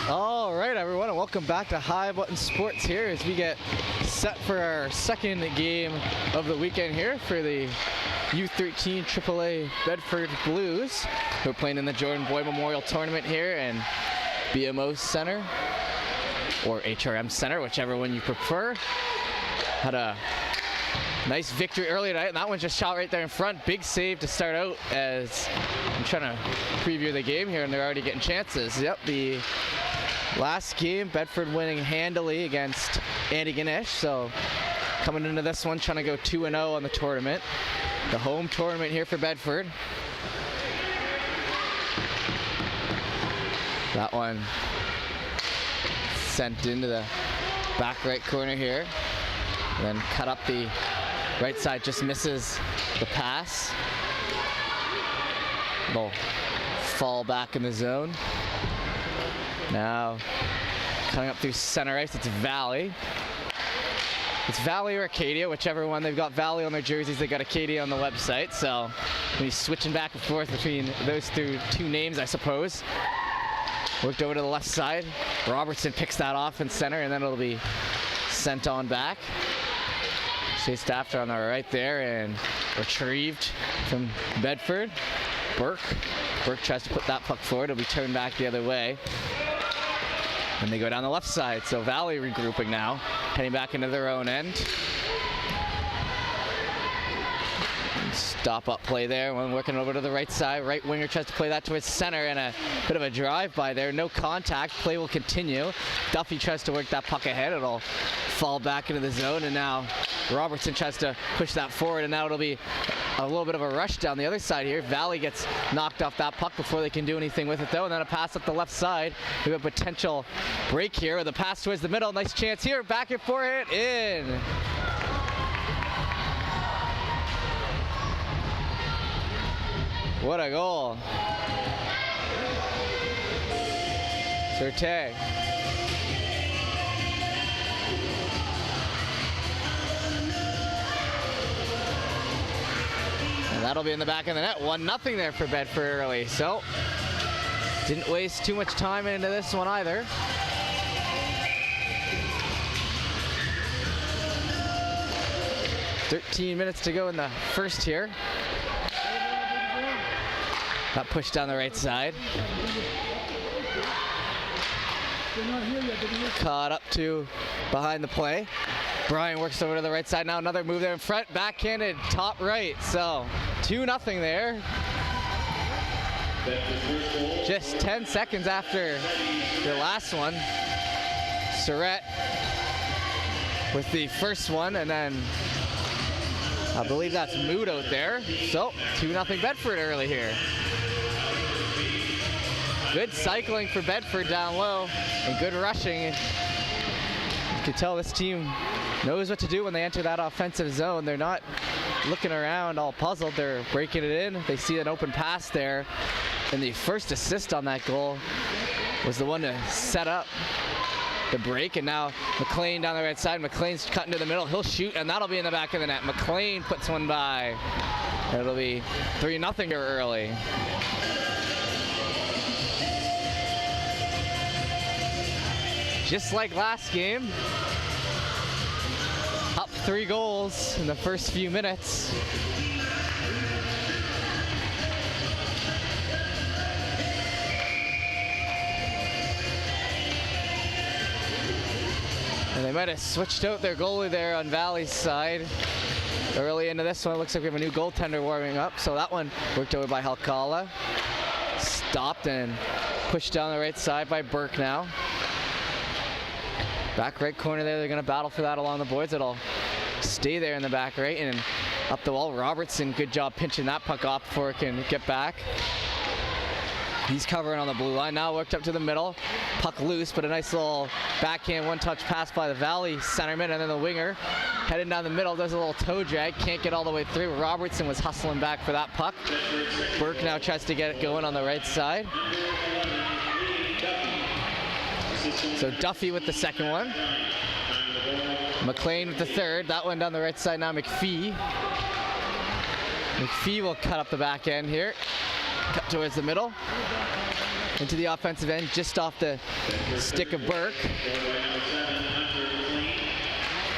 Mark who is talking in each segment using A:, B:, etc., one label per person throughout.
A: All right, everyone, and welcome back to High Button Sports here as we get set for our second game of the weekend here for the U13 AAA Bedford Blues, who are playing in the Jordan Boyd Memorial Tournament here in BMO Center, or HRM Center, whichever one you prefer. Had a nice victory early tonight, and that one just shot right there in front. Big save to start out as I'm trying to preview the game here, and they're already getting chances. Yep, the last game, Bedford winning handily against Andy Ganesh, so coming into this one trying to go 2-0 on the tournament. The home tournament here for Bedford. That one sent into the back right corner here. Then cut up the right side, just misses the pass. They'll fall back in the zone. Now, coming up through center ice, it's Valley. It's Valley or Acadia, whichever one. They've got Valley on their jerseys, they've got Acadia on the website, so he's switching back and forth between those two names, I suppose. Worked over to the left side. Robertson picks that off in center, and then it'll be sent on back. Chased after on the right there and retrieved from Bedford. Burke tries to put that puck forward. It'll be turned back the other way. And they go down the left side. So Valley regrouping now, heading back into their own end. Stop up play there. One working over to the right side. Right winger tries to play that towards center, and a bit of a drive by there. No contact. Play will continue. Duffy tries to work that puck ahead. It'll fall back into the zone, and now Robertson tries to push that forward, and now it'll be a little bit of a rush down the other side here. Valley gets knocked off that puck before they can do anything with it, though, and then a pass up the left side. We have a potential break here with a pass towards the middle. Nice chance here. Back and forehand in. What a goal. Surtay. And that'll be in the back of the net. 1-0 there for Bedford early. So, didn't waste too much time into this one either. .13 minutes to go in the first here. Got pushed down the right side. Caught up to behind the play. Brian works over to the right side now. Another move there in front. Backhanded top right. So 2-0 there. Just 10 seconds after the last one. Surratt with the first one, and then I believe that's Mood out there. So 2-0 Bedford early here. Good cycling for Bedford down low and good rushing. You can tell this team knows what to do when they enter that offensive zone. They're not looking around all puzzled. They're breaking it in. They see an open pass there. And the first assist on that goal was the one to set up the break. And now McLean down the right side. McLean's cutting to the middle. He'll shoot, and that'll be in the back of the net. McLean puts one by. It'll be 3-0 early. Just like last game, up 3 goals in the first few minutes. And they might have switched out their goalie there on Valley's side. Early into this one, it looks like we have a new goaltender warming up. So that one worked over by Halkala. Stopped and pushed down the right side by Burke now. Back right corner there, they're going to battle for that along the boards. It'll stay there in the back right, and up the wall, Robertson, good job pinching that puck off before it can get back. He's covering on the blue line, now worked up to the middle. Puck loose, but a nice little backhand one-touch pass by the Valley centerman, and then the winger heading down the middle, does a little toe drag, can't get all the way through. Robertson was hustling back for that puck. Burke now tries to get it going on the right side. So Duffy with the second one. McLean with the third. That one down the right side now, McPhee. McPhee will cut up the back end here. Cut towards the middle. into the offensive end, just off the stick of Burke.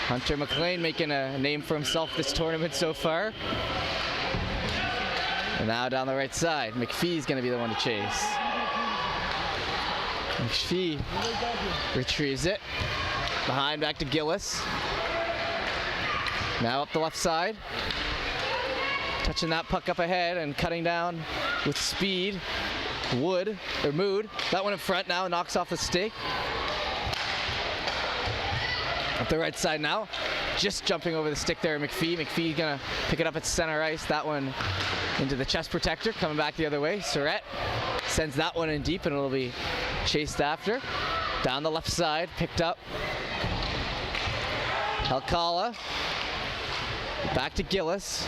A: Hunter McLean making a name for himself this tournament so far. And now down the right side, McPhee's going to be the one to chase. McPhee retrieves it. Behind, back to Gillis. Now up the left side. Touching that puck up ahead and cutting down with speed. Mood. That one in front now, knocks off the stick. Up the right side now. Just jumping over the stick there, McPhee. McPhee gonna pick it up at center ice. That one into the chest protector, coming back the other way. Surratt sends that one in deep and it'll be chased after. Down the left side, picked up. Helkala. Back to Gillis.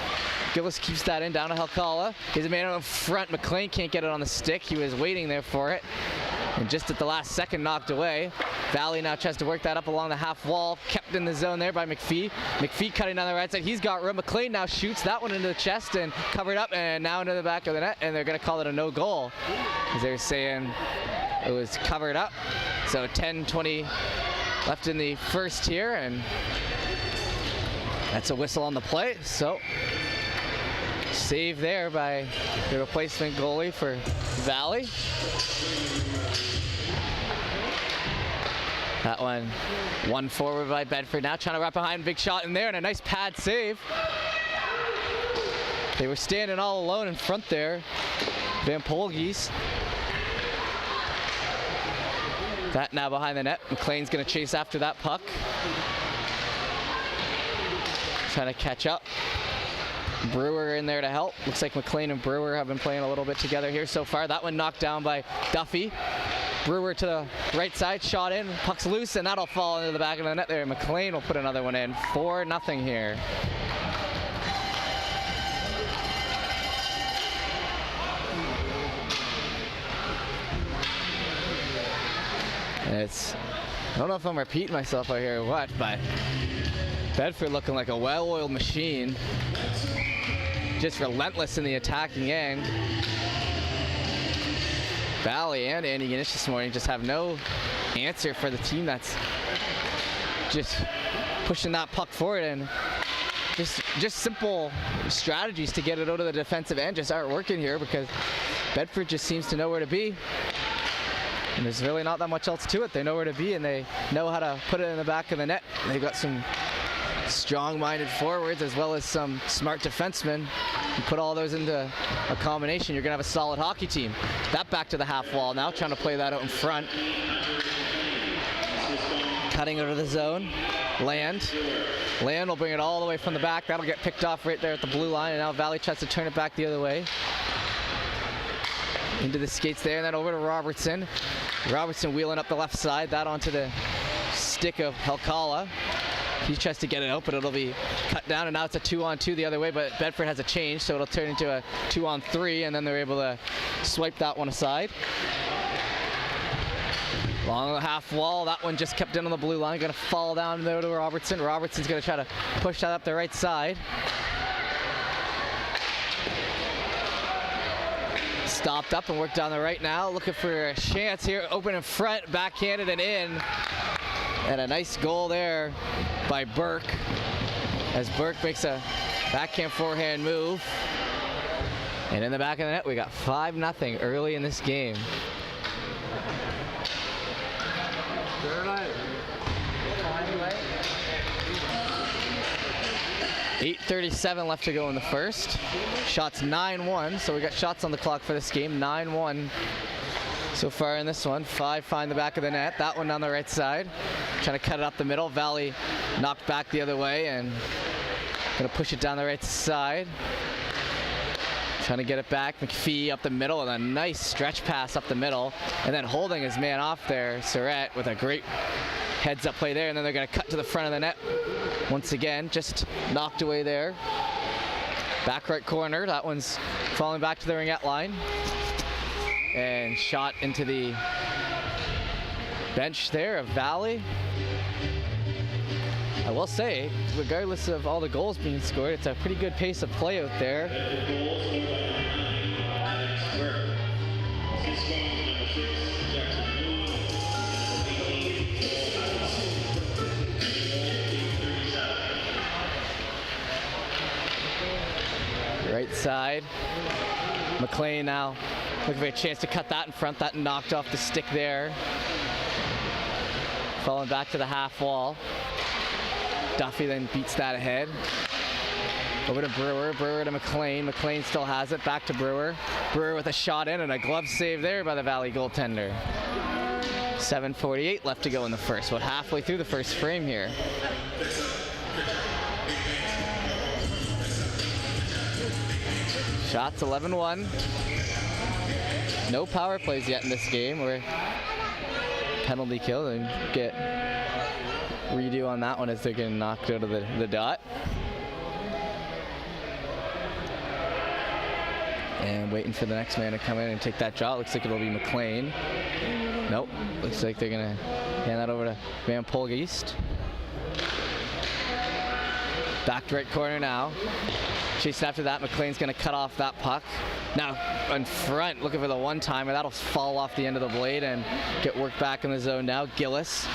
A: Gillis keeps that in, down to Helkala. He's a man up front. McLean can't get it on the stick. He was waiting there for it. And just at the last second, knocked away. Valley now tries to work that up along the half wall. Kept in the zone there by McPhee. McPhee cutting down the right side. He's got room. McLean now shoots that one into the chest and covered up and now into the back of the net. And they're going to call it a no goal. Because they're saying it was covered up. So 10-20 left in the first here. And that's a whistle on the play. So save there by the replacement goalie for Valley. That one forward by Bedford now, trying to wrap behind, big shot in there, and a nice pad save. They were standing all alone in front there, Van Polgies. That now behind the net. McLean's gonna chase after that puck. Trying to catch up. Brewer in there to help. Looks like McLean and Brewer have been playing a little bit together here so far. That one knocked down by Duffy. Brewer to the right side, shot in, puck's loose, and that'll fall into the back of the net there. McLean will put another one in. 4-0 here. I don't know if I'm repeating myself out here or what, but Bedford looking like a well-oiled machine. Just relentless in the attacking end. Valley and Andy Ganesh this morning just have no answer for the team that's just pushing that puck forward, and just simple strategies to get it out of the defensive end just aren't working here because Bedford just seems to know where to be. And there's really not that much else to it. They know where to be and they know how to put it in the back of the net. They've got some strong-minded forwards as well as some smart defensemen. You put all those into a combination, you're gonna have a solid hockey team. That back to the half wall now, trying to play that out in front. Cutting out of the zone. Land will bring it all the way from the back. That'll get picked off right there at the blue line, and now Valley tries to turn it back the other way. Into the skates there, and then over to Robertson. Robertson wheeling up the left side, that onto the stick of Helkala. He tries to get it out, but it'll be cut down, and now it's a 2-on-2 the other way, but Bedford has a change, so it'll turn into a 2-on-3, and then they're able to swipe that one aside. Along the half wall, that one just kept in on the blue line, gonna fall down there to Robertson. Robertson's gonna try to push that up the right side. Stopped up and worked down the right now, looking for a chance here, open in front, backhanded and in. And a nice goal there by Burke, as Burke makes a backhand forehand move. And in the back of the net, we got 5-0 early in this game. 8:37 left to go in the first. Shots 9-1, so we got shots on the clock for this game. 9-1 so far in this one. 5 find the back of the net. That one down the right side. Trying to cut it up the middle. Valley knocked back the other way and gonna push it down the right side. Trying to get it back. McPhee up the middle and a nice stretch pass up the middle. And then holding his man off there, Surratt, with a great heads up play there. And then they're gonna cut to the front of the net once again. Just knocked away there. Back right corner. That one's falling back to the ringette line. And shot into the bench there of Valley. I will say, regardless of all the goals being scored, it's a pretty good pace of play out there. right side. McLean now looking for a chance to cut that in front. That knocked off the stick there. Falling back to the half wall. Duffy then beats that ahead. Over to Brewer. Brewer to McLean. McLean still has it. Back to Brewer. Brewer with a shot in and a glove save there by the Valley goaltender. 7:48 left to go in the first. About halfway through the first frame here. Shots 11-1. No power plays yet in this game. We're penalty kill and get redo on that one as they're getting knocked out of the dot. And waiting for the next man to come in and take that shot. Looks like it'll be McLean. Nope. Looks like they're going to hand that over to Van Polgeest. Back to right corner now. Chasing after that, McLean's going to cut off that puck. Now in front, looking for the one-timer. That'll fall off the end of the blade and get worked back in the zone now. Gillis.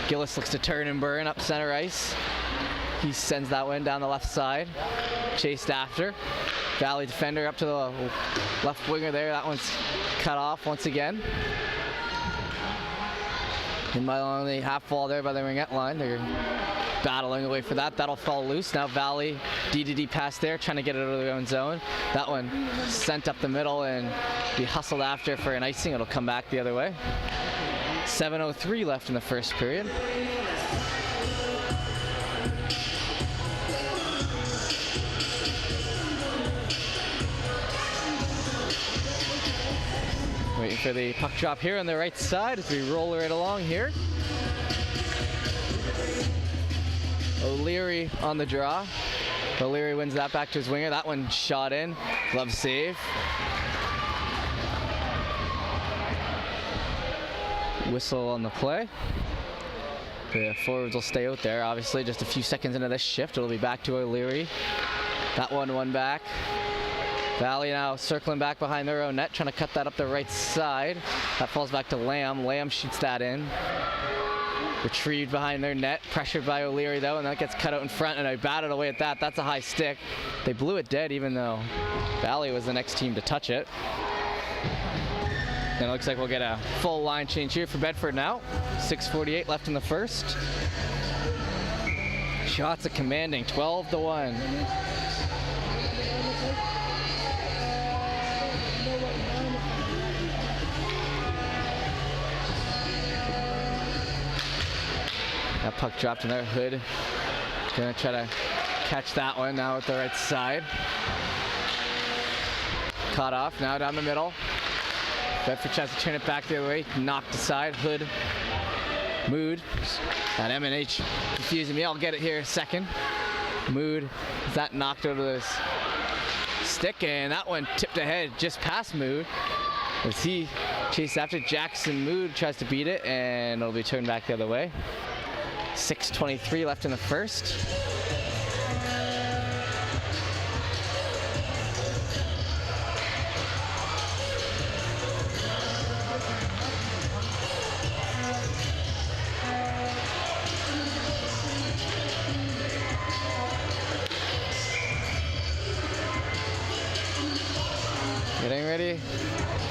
A: Gillis looks to turn and burn up center ice. He sends that one down the left side. Chased after. Valley defender up to the left winger there. That one's cut off once again. In by only half wall there by the ringette line. They're battling away for that. That'll fall loose. Now Valley D-to-D pass there, trying to get it out of their own zone. That one sent up the middle and be hustled after for an icing. It'll come back the other way. 7:03 left in the first period. Waiting for the puck drop here on the right side as we roll right along here. O'Leary on the draw. O'Leary wins that back to his winger. That one shot in. Glove save. Whistle on the play. The forwards will stay out there. Obviously, just a few seconds into this shift, it'll be back to O'Leary. That one back. Valley now circling back behind their own net, trying to cut that up the right side. That falls back to Lamb. Lamb shoots that in. Retrieved behind their net, pressured by O'Leary though, and that gets cut out in front, and I batted away at that. That's a high stick. They blew it dead even though Valley was the next team to touch it. And it looks like we'll get a full line change here for Bedford now. 6:48 left in the first. Shots are commanding, 12-1. That puck dropped in there. Hood gonna try to catch that one now at the right side. Caught off, now down the middle. Bedford tries to turn it back the other way, knocked aside. Hood, Mood. That M&H confusing me. I'll get it here in a second. Mood, that knocked over this stick, and that one tipped ahead just past Mood. As he chased after Jackson, Mood tries to beat it, and it'll be turned back the other way. 6:23 left in the first. Getting ready.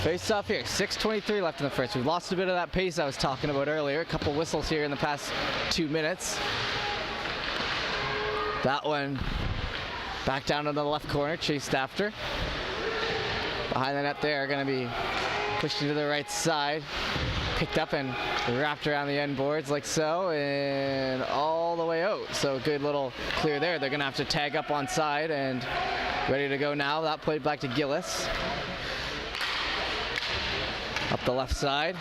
A: Face off here, 6:23 left in the first. We've lost a bit of that pace I was talking about earlier. A couple whistles here in the past 2 minutes. That one back down to the left corner, chased after. Behind the net there, gonna be pushed into the right side. Picked up and wrapped around the end boards like so, and all the way out. So good little clear there. They're gonna have to tag up on side and ready to go now. That played back to Gillis. Up the left side.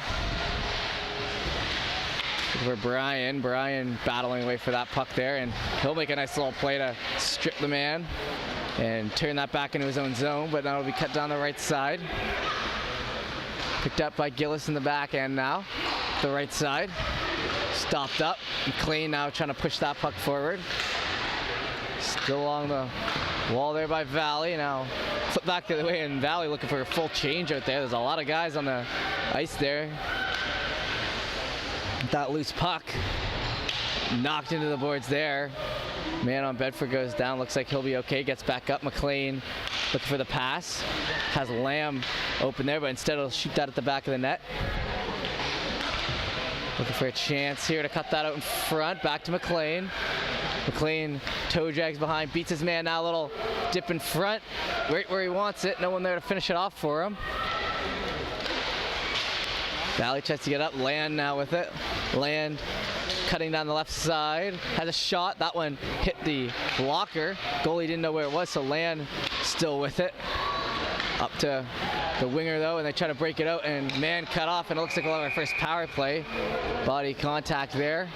A: For Brian. Brian battling away for that puck there, and he'll make a nice little play to strip the man and turn that back into his own zone, but that'll be cut down the right side. Picked up by Gillis in the back end now. The right side. Stopped up. McLean now trying to push that puck forward. Still along the wall there by Valley. Now flip back the other way, and Valley looking for a full change out there. There's a lot of guys on the ice there. That loose puck. knocked into the boards there. Man on Bedford goes down. Looks like he'll be okay. Gets back up. McLean looking for the pass. Has Lamb open there, but instead he'll shoot that at the back of the net. Looking for a chance here to cut that out in front. Back to McLean. McLean toe drags behind, beats his man now. A little dip in front, right where he wants it. No one there to finish it off for him. Valley tries to get up. Land now with it. Land cutting down the left side. Has a shot. That one hit the blocker. Goalie didn't know where it was, so Land still with it. Up to the winger though, and they try to break it out, and man cut off, and it looks like we'll have our first power play. Body contact there.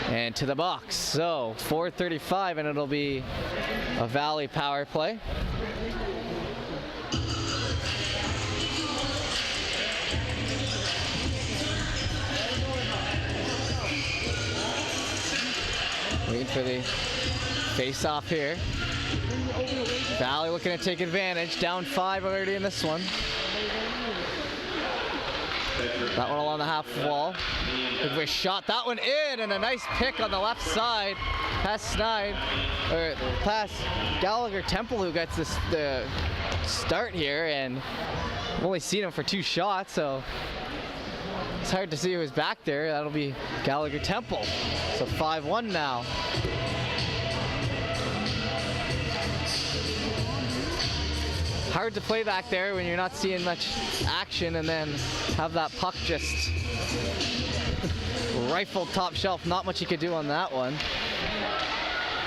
A: And to the box. So 4:35, and it'll be a Valley power play. Waiting for the face-off here. Valley looking to take advantage. Down 5 already in this one. That one along the half wall. Looking for a shot. That one in, and a nice pick on the left side. Past Gallagher Temple, who gets the start here, and I've only seen him for 2 shots, so it's hard to see who was back there. That'll be Gallagher Temple. So 5-1 now. Hard to play back there when you're not seeing much action, and then have that puck just rifled top shelf. Not much you could do on that one.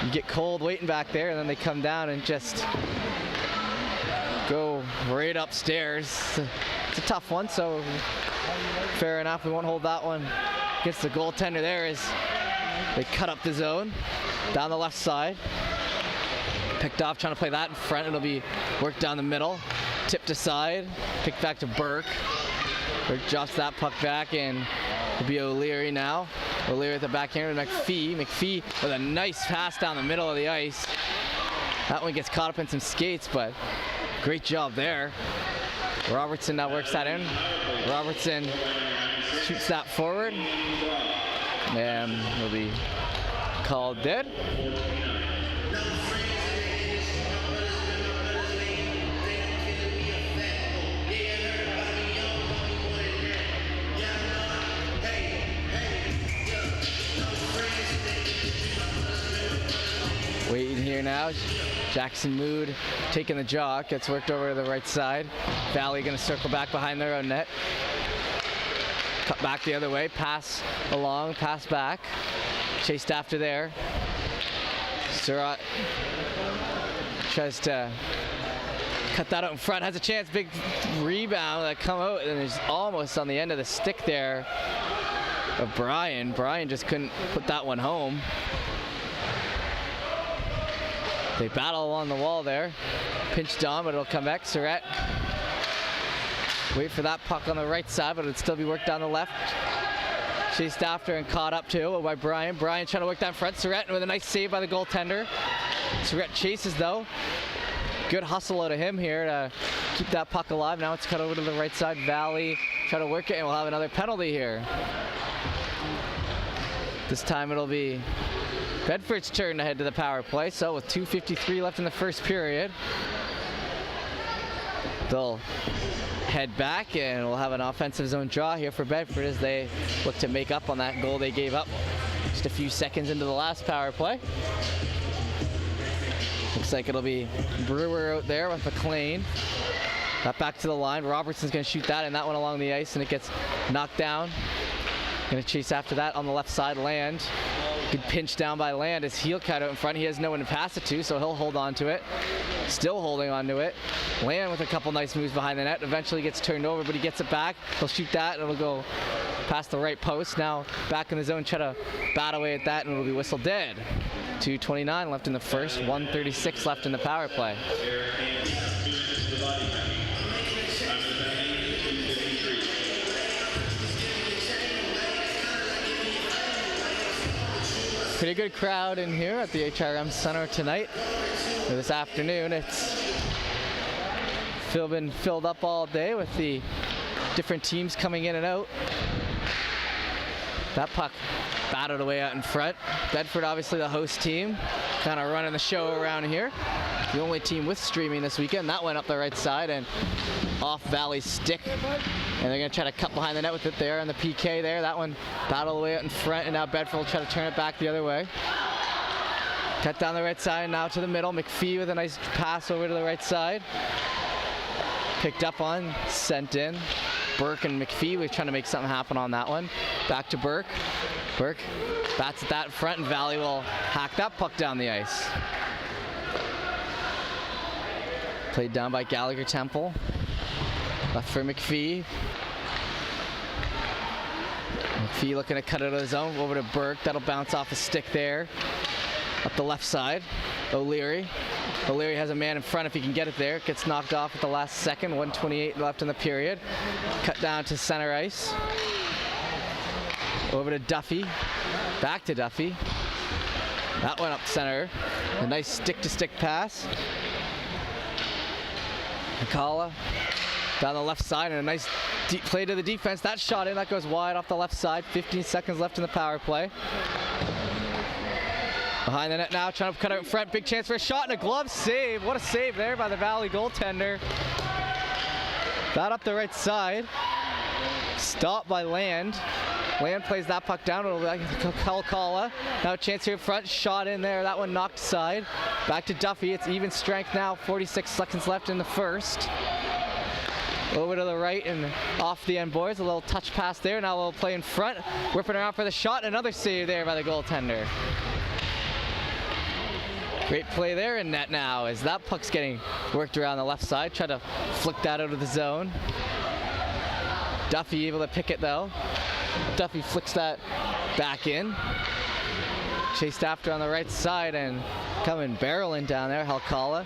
A: You get cold waiting back there, and then they come down and just go right upstairs. It's a tough one, so fair enough. We won't hold that one against the goaltender there as they cut up the zone down the left side. Picked off, trying to play that in front. It'll be worked down the middle, tipped aside, picked back to Burke. Burke drops that puck back, and it'll be O'Leary now. O'Leary at the backhand with McPhee. McPhee with a nice pass down the middle of the ice. That one gets caught up in some skates, but great job there. Robertson now works that in. Robertson shoots that forward, and will be called dead. Waiting here now. Jackson Mood taking the jaw, gets worked over to the right side. Valley gonna circle back behind their own net. Cut back the other way, pass along, pass back. Chased after there. Surratt tries to cut that out in front, has a chance, big rebound that come out, and is almost on the end of the stick there of Brian. Brian just couldn't put that one home. They battle along the wall there. Pinched on, but it'll come back. Surratt. Wait for that puck on the right side, but it'll still be worked down the left. Chased after and caught up to by Brian. Brian trying to work down front. Surratt with a nice save by the goaltender. Surratt chases though. Good hustle out of him here to keep that puck alive. Now it's cut over to the right side. Valley try to work it, and we'll have another penalty here. This time it'll be Bedford's turn to head to the power play. So with 2:53 left in the first period, they'll head back, and we'll have an offensive zone draw here for Bedford as they look to make up on that goal they gave up just a few seconds into the last power play. Looks like it'll be Brewer out there with McLean. That back to the line. Robertson's going to shoot that, and that one along the ice, and it gets knocked down. Going to chase after that on the left side. Land. Good pinch down by Land as heel cut out in front. He has no one to pass it to, so he'll hold on to it. Still holding on to it. Land with a couple nice moves behind the net. Eventually gets turned over, but he gets it back. He'll shoot that, and it'll go past the right post. Now back in the zone, try to bat away at that, and it'll be whistled dead. 2:29 left in the first, 1:36 left in the power play. Pretty good crowd in here at the HRM Center tonight. Or this afternoon, it's been filled up all day with the different teams coming in and out. That puck batted away out in front. Bedford, obviously the host team, kind of running the show around here. The only team with streaming this weekend. That went up the right side and off Valley's stick. And they're going to try to cut behind the net with it there on the PK there. That one battled away out in front, and now Bedford will try to turn it back the other way. Cut down the right side, now to the middle. McPhee with a nice pass over to the right side. Picked up on, sent in. Burke and McPhee was trying to make something happen on that one. Back to Burke. Burke bats at that in front, and Valley will hack that puck down the ice. Played down by Gallagher Temple. Left for McPhee. McPhee looking to cut it of his own. Over to Burke. That'll bounce off a stick there. Up the left side. O'Leary. O'Leary has a man in front if he can get it there. Gets knocked off at the last second. 1:28 left in the period. Cut down to center ice. Over to Duffy. Back to Duffy. That went up center. A nice stick-to-stick pass. McCullough down the left side, and a nice deep play to the defense. That shot in, that goes wide off the left side. 15 seconds left in the power play. Behind the net now, trying to cut out in front. Big chance for a shot and a glove save. What a save there by the Valley goaltender. That up the right side. Stopped by Land. Land plays that puck down. It'll be like Kalkala. Now a chance here in front. Shot in there. That one knocked aside. Back to Duffy. It's even strength now. 46 seconds left in the first. Over to the right and off the end, boys. A little touch pass there. Now a little play in front. Whipping around for the shot. Another save there by the goaltender. Great play there in net now as that puck's getting worked around the left side. Try to flick that out of the zone. Duffy able to pick it though. Duffy flicks that back in. Chased after on the right side and coming barreling down there, Halkala.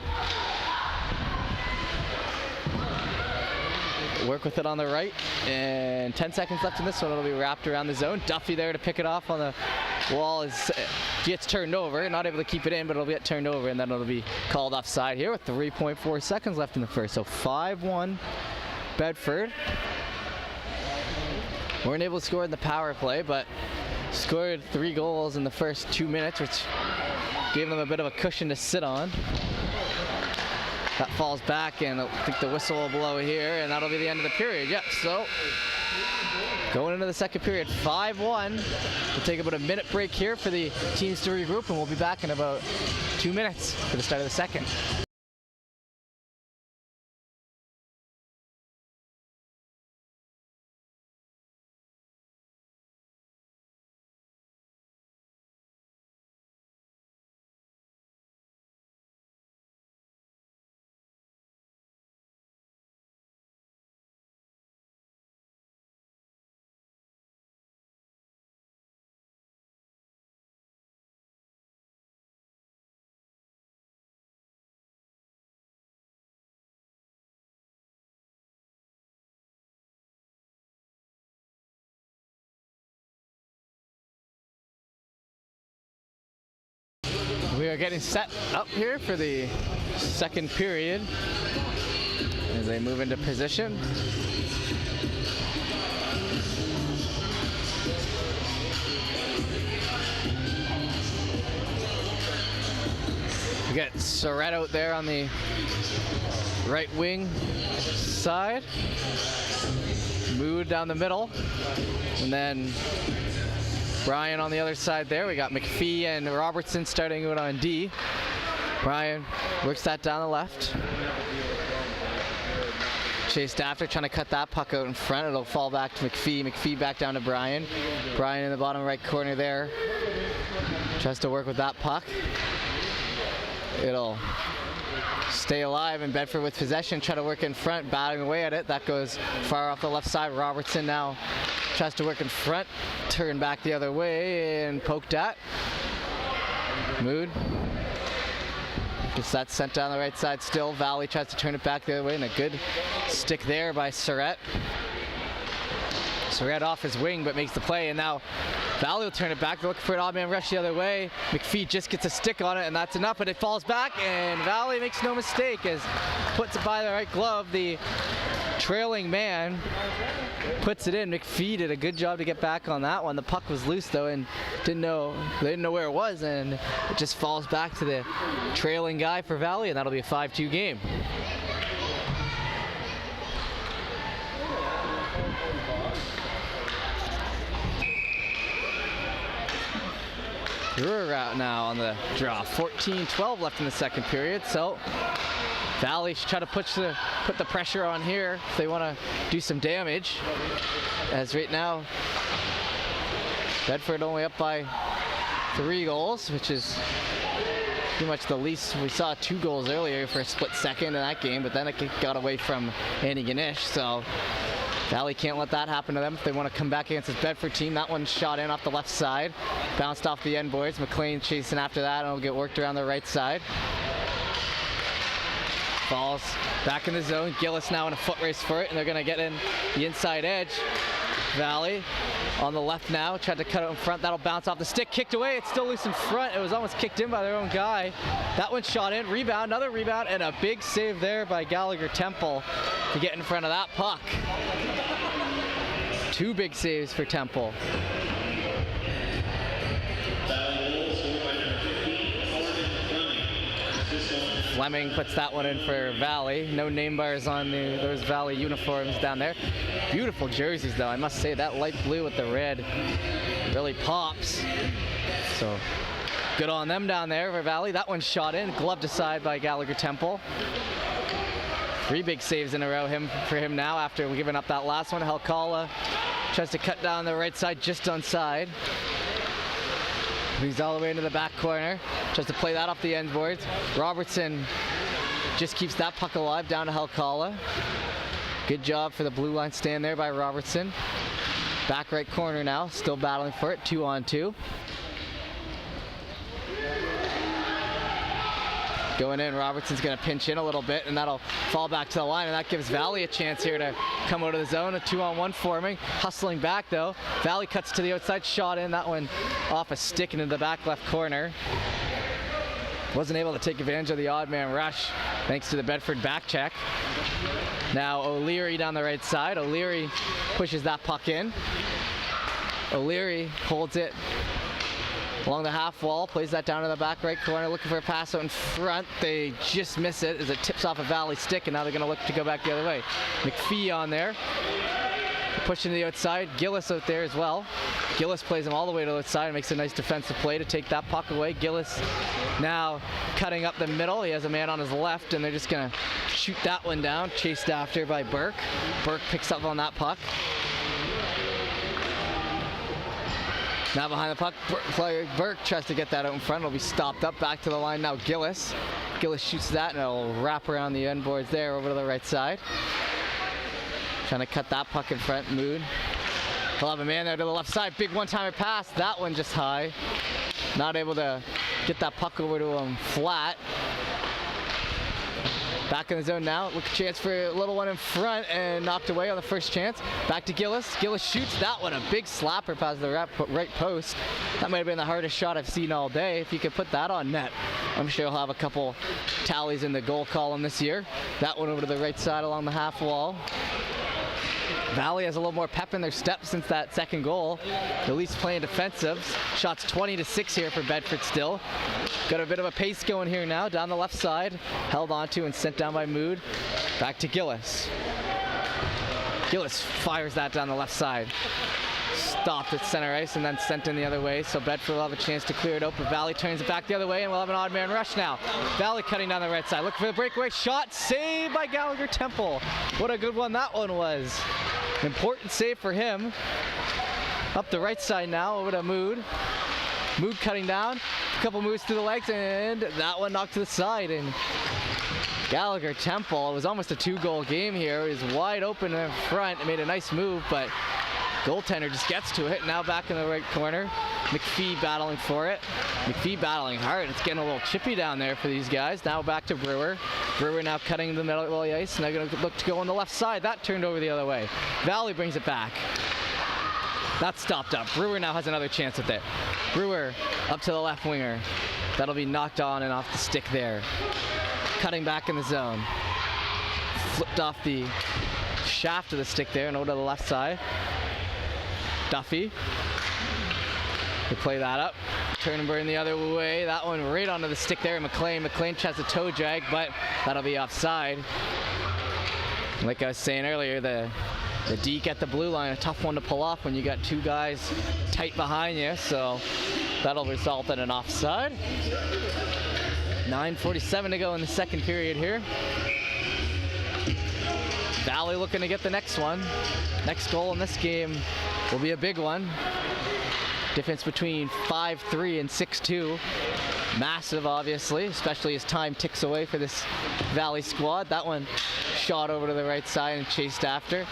A: Work with it on the right, and 10 seconds left in this one. It'll be wrapped around the zone. Duffy there to pick it off on the wall as gets turned over. Not able to keep it in, but it'll get turned over, and then it'll be called offside here with 3.4 seconds left in the first. So 5-1 Bedford. Weren't able to score in the power play, but scored 3 goals in the first 2 minutes, which gave them a bit of a cushion to sit on. That falls back, and I think the whistle will blow here, and that'll be the end of the period. Yep, so going into the second period, 5-1. We'll take about a minute break here for the teams to regroup, and we'll be back in about 2 minutes for the start of the second. We are getting set up here for the second period as they move into position. We got Surratt out there on the right wing side. Mood down the middle. And then Brian on the other side there. We got McPhee and Robertson starting out on D. Brian works that down the left. Chased after, trying to cut that puck out in front. It'll fall back to McPhee. McPhee back down to Brian. Brian in the bottom right corner there. Tries to work with that puck. It'll stay alive, and Bedford with possession, try to work in front, batting away at it. That goes far off the left side. Robertson now tries to work in front, turn back the other way, and poked at. Mood. Just that sent down the right side still. Valley tries to turn it back the other way, and a good stick there by Surratt. Surratt off his wing, but makes the play, and now Valley will turn it back. They're looking for an odd man rush the other way. McPhee just gets a stick on it, and that's enough, but it falls back, and Valley makes no mistake as puts it by the right glove. The trailing man puts it in. McPhee did a good job to get back on that one. The puck was loose though, and they didn't know where it was, and it just falls back to the trailing guy for Valley, and that'll be a 5-2 game. Brewer out now on the draw. 14-12 left in the second period, so Valley should try to put the pressure on here if they want to do some damage. As right now, Bedford only up by 3 goals, which is pretty much the least. We saw 2 goals earlier for a split second in that game, but then it got away from Andy Ganesh, so Valley can't let that happen to them if they want to come back against this Bedford team. That one shot in off the left side, bounced off the end boards. McLean chasing after that, and it'll get worked around the right side. Falls back in the zone. Gillis now in a foot race for it, and they're going to get in the inside edge. Valley on the left now, tried to cut it in front. That'll bounce off the stick, kicked away. It's still loose in front. It was almost kicked in by their own guy. That one shot in, rebound, another rebound, and a big save there by Gallagher Temple to get in front of that puck. 2 big saves for Temple. Fleming puts that one in for Valley. No name bars on those Valley uniforms down there. Beautiful jerseys though, I must say. That light blue with the red really pops. So good on them down there for Valley. That one shot in, gloved aside by Gallagher Temple. 3 big saves in a row for him now after giving up that last one. Helkala tries to cut down the right side, just onside. He's all the way into the back corner. Tries to play that off the end boards. Robertson just keeps that puck alive down to Helkala. Good job for the blue line stand there by Robertson. Back right corner now, still battling for it, 2-on-2. Going in, Robertson's going to pinch in a little bit, and that'll fall back to the line, and that gives Valley a chance here to come out of the zone. A 2-on-1 forming, hustling back though. Valley cuts to the outside, shot in, that one off a stick into the back left corner. Wasn't able to take advantage of the odd man rush thanks to the Bedford back check. Now O'Leary down the right side. O'Leary pushes that puck in. O'Leary holds it along the half wall, plays that down to the back right corner, looking for a pass out in front. They just miss it as it tips off a Valley stick, and now they're going to look to go back the other way. McPhee on there, pushing to the outside. Gillis out there as well. Gillis plays him all the way to the outside and makes a nice defensive play to take that puck away. Gillis now cutting up the middle. He has a man on his left, and they're just going to shoot that one down, chased after by Burke. Burke picks up on that puck. Now behind the puck, Burke tries to get that out in front. It'll be stopped up, back to the line now. Gillis shoots that, and it'll wrap around the end boards there over to the right side. Trying to cut that puck in front, Mood. He'll have a man there to the left side. Big one-timer pass. That one just high. Not able to get that puck over to him flat. Back in the zone now. Look, a chance for a little one in front, and knocked away on the first chance. Back to Gillis. Gillis shoots that one. A big slapper past the right post. That might have been the hardest shot I've seen all day. If you could put that on net, I'm sure he'll have a couple tallies in the goal column this year. That one over to the right side along the half wall. Valley has a little more pep in their step since that second goal. At least playing defensive. Shots 20-6 here for Bedford still. Got a bit of a pace going here now. Down the left side. Held onto and sent down by Mood. Back to Gillis. Gillis fires that down the left side. Stopped at center ice and then sent in the other way. So Bedford will have a chance to clear it open. Valley turns it back the other way, and we'll have an odd man rush now. Valley cutting down the right side. Looking for the breakaway shot. Saved by Gallagher Temple. What a good one that one was. Important save for him. Up the right side now, over to Mood. Mood cutting down. A couple moves to the legs, and that one knocked to the side. And Gallagher Temple, it was almost a 2-goal game here. He was wide open in front and made a nice move, but goaltender just gets to it. Now back in the right corner. McPhee battling for it. McPhee battling hard. It's getting a little chippy down there for these guys. Now back to Brewer. Brewer now cutting the middle of the ice, and they're going to look to go on the left side. That turned over the other way. Valley brings it back. That's stopped up. Brewer now has another chance at it. Brewer up to the left winger. That'll be knocked on and off the stick there. Cutting back in the zone. Flipped off the shaft of the stick there and over to the left side. Duffy. They play that up. Turnberg the other way. That one right onto the stick there. McLean tries to toe drag, but that'll be offside. Like I was saying earlier, the deke at the blue line, a tough one to pull off when you got two guys tight behind you, so that'll result in an offside. 9:47 to go in the second period here. Valley looking to get the next one. Next goal in this game will be a big one. Difference between 5-3 and 6-2. Massive, obviously, especially as time ticks away for this Valley squad. That one shot over to the right side and chased after.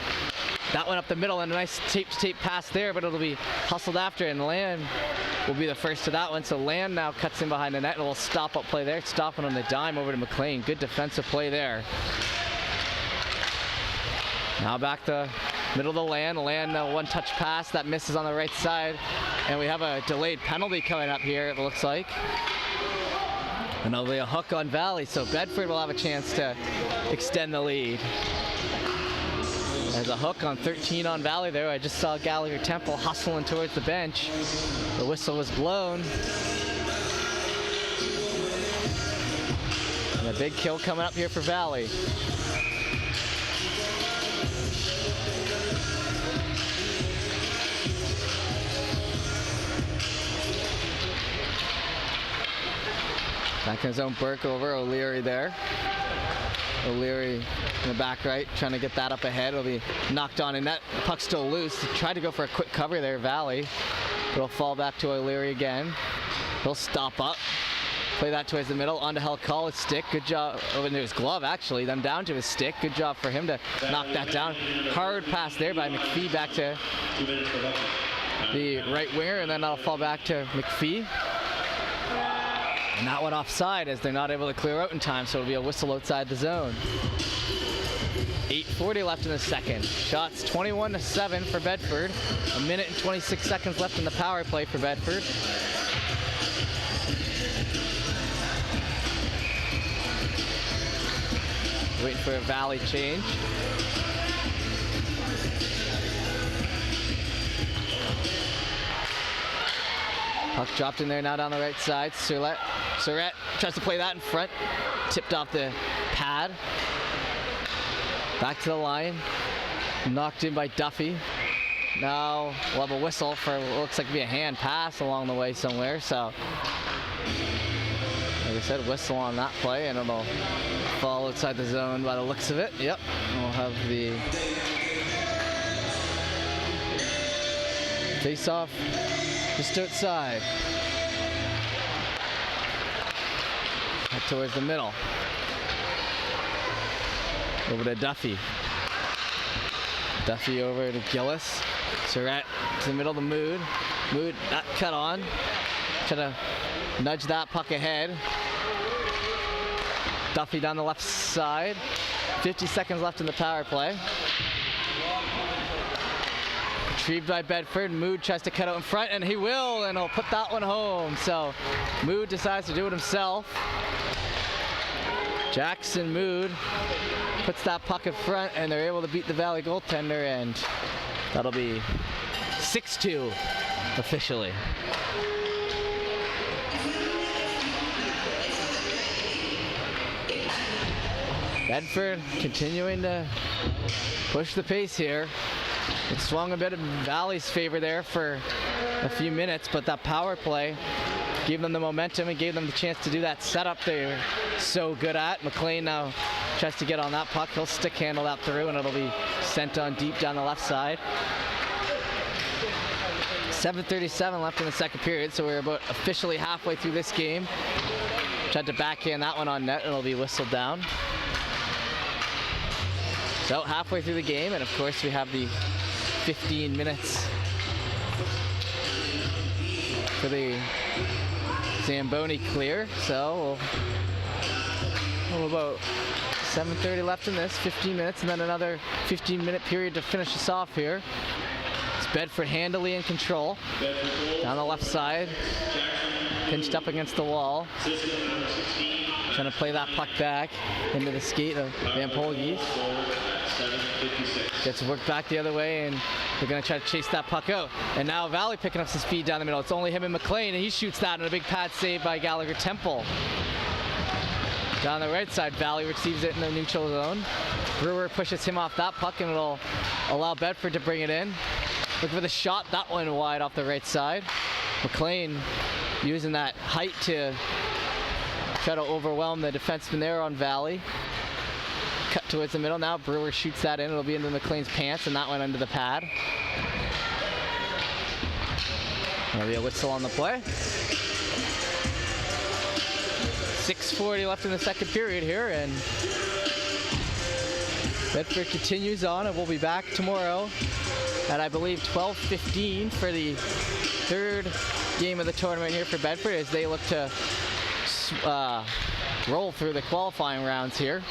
A: That one up the middle and a nice tape-to-tape pass there, but it'll be hustled after, and Land will be the first to that one. So Land now cuts in behind the net and a little stop-up play there, stopping on the dime over to McLean. Good defensive play there. Now back to middle of the Land. Land one-touch pass that misses on the right side, and we have a delayed penalty coming up here, it looks like. And there'll be a hook on Valley, so Bedford will have a chance to extend the lead. There's a hook on 13 on Valley there. I just saw Gallagher Temple hustling towards the bench. The whistle was blown. And a big kill coming up here for Valley. Back in his own Burke over O'Leary there. O'Leary in the back right, trying to get that up ahead. It'll be knocked on, and that puck's still loose. Tried to go for a quick cover there, Valley. It'll fall back to O'Leary again. He'll stop up. Play that towards the middle, onto Helcall, his stick. Good job. Oh, into his glove, actually. Then down to his stick. Good job for him to knock that down. Hard pass there by McPhee back to the right winger, and then that'll fall back to McPhee. And that one offside as they're not able to clear out in time, so it'll be a whistle outside the zone. 8:40 left in the second. Shots 21-7 for Bedford. A minute and 26 seconds left in the power play for Bedford. Waiting for a Valley change. Puck dropped in there now down the right side. Surratt tries to play that in front. Tipped off the pad. Back to the line. Knocked in by Duffy. Now we'll have a whistle for what looks like to be a hand pass along the way somewhere. So, like I said, whistle on that play, and it'll fall outside the zone by the looks of it. Yep. We'll have the face-off just outside. Back towards the middle. Over to Duffy. Duffy over to Gillis. Surratt to the middle of the Mood. Mood not cut on. Trying to nudge that puck ahead. Duffy down the left side. 50 seconds left in the power play. Retrieved by Bedford. Mood tries to cut out in front, and he will, and he'll put that one home. So Mood decides to do it himself. Jackson Mood puts that puck in front, and they're able to beat the Valley goaltender, and that'll be 6-2 officially. Bedford continuing to push the pace here. It swung a bit in Valley's favor there for a few minutes, but that power play gave them the momentum and gave them the chance to do that setup they're so good at. McLean now tries to get on that puck. He'll stick handle that through, and it'll be sent on deep down the left side. 7:37 left in the second period, so we're about officially halfway through this game. Tried to backhand that one on net, and it'll be whistled down. So halfway through the game, and of course we have the 15 minutes for the Zamboni clear. So we'll about 7:30 left in this, 15 minutes, and then another 15-minute period to finish us off here. It's Bedford handily in control. Down the left side, pinched up against the wall. Trying to play that puck back into the skate of Van Polgees. Gets worked back the other way, and they're going to try to chase that puck out. And now Valley picking up some speed down the middle. It's only him and McLean, and he shoots that, and a big pad save by Gallagher Temple. Down the right side, Valley receives it in the neutral zone. Brewer pushes him off that puck, and it'll allow Bedford to bring it in. Looking for the shot, that one wide off the right side. McLean using that height to try to overwhelm the defenseman there on Valley. Cut towards the middle now. Brewer shoots that in. It'll be into McLean's pants, and that went under the pad. There'll be a whistle on the play. 6:40 left in the second period here, and Bedford continues on, and we'll be back tomorrow at, I believe, 12:15 for the third game of the tournament here for Bedford as they look to roll through the qualifying rounds here.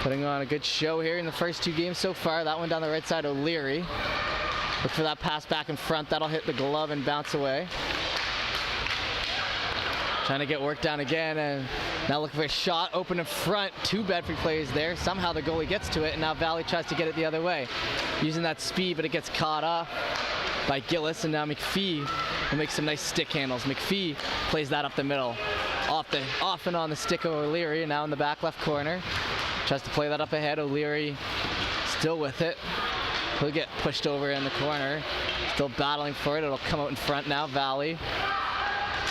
A: Putting on a good show here in the first two games so far. That one down the right side, O'Leary. Look for that pass back in front. That'll hit the glove and bounce away. Trying to get work down again, and now looking for a shot open in front. Two Bedford players there. Somehow the goalie gets to it, and now Valley tries to get it the other way. Using that speed, but it gets caught off by Gillis, and now McPhee will make some nice stick handles. McPhee plays that up the middle. Off and on the stick of O'Leary, and now in the back left corner. Tries to play that up ahead. O'Leary still with it. He'll get pushed over in the corner. Still battling for it. It'll come out in front now. Valley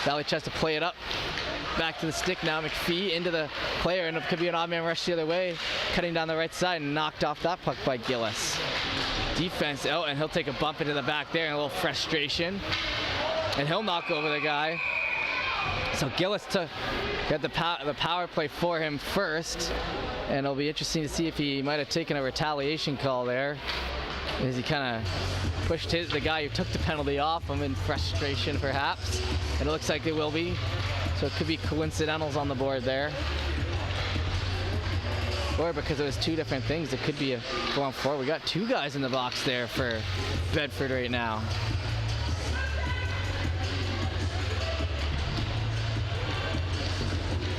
A: tries to play it up. Back to the stick now. McPhee into the player, and it could be an odd man rush the other way. Cutting down the right side and knocked off that puck by Gillis. Defense out, and he'll take a bump into the back there and a little frustration. And he'll knock over the guy. So Gillis got the power play for him first. And it'll be interesting to see if he might have taken a retaliation call there, as he kind of pushed the guy who took the penalty off him in frustration, perhaps. And it looks like they will be. So it could be coincidentals on the board there. Or because it was two different things, it could be a going forward. We got two guys in the box there for Bedford right now.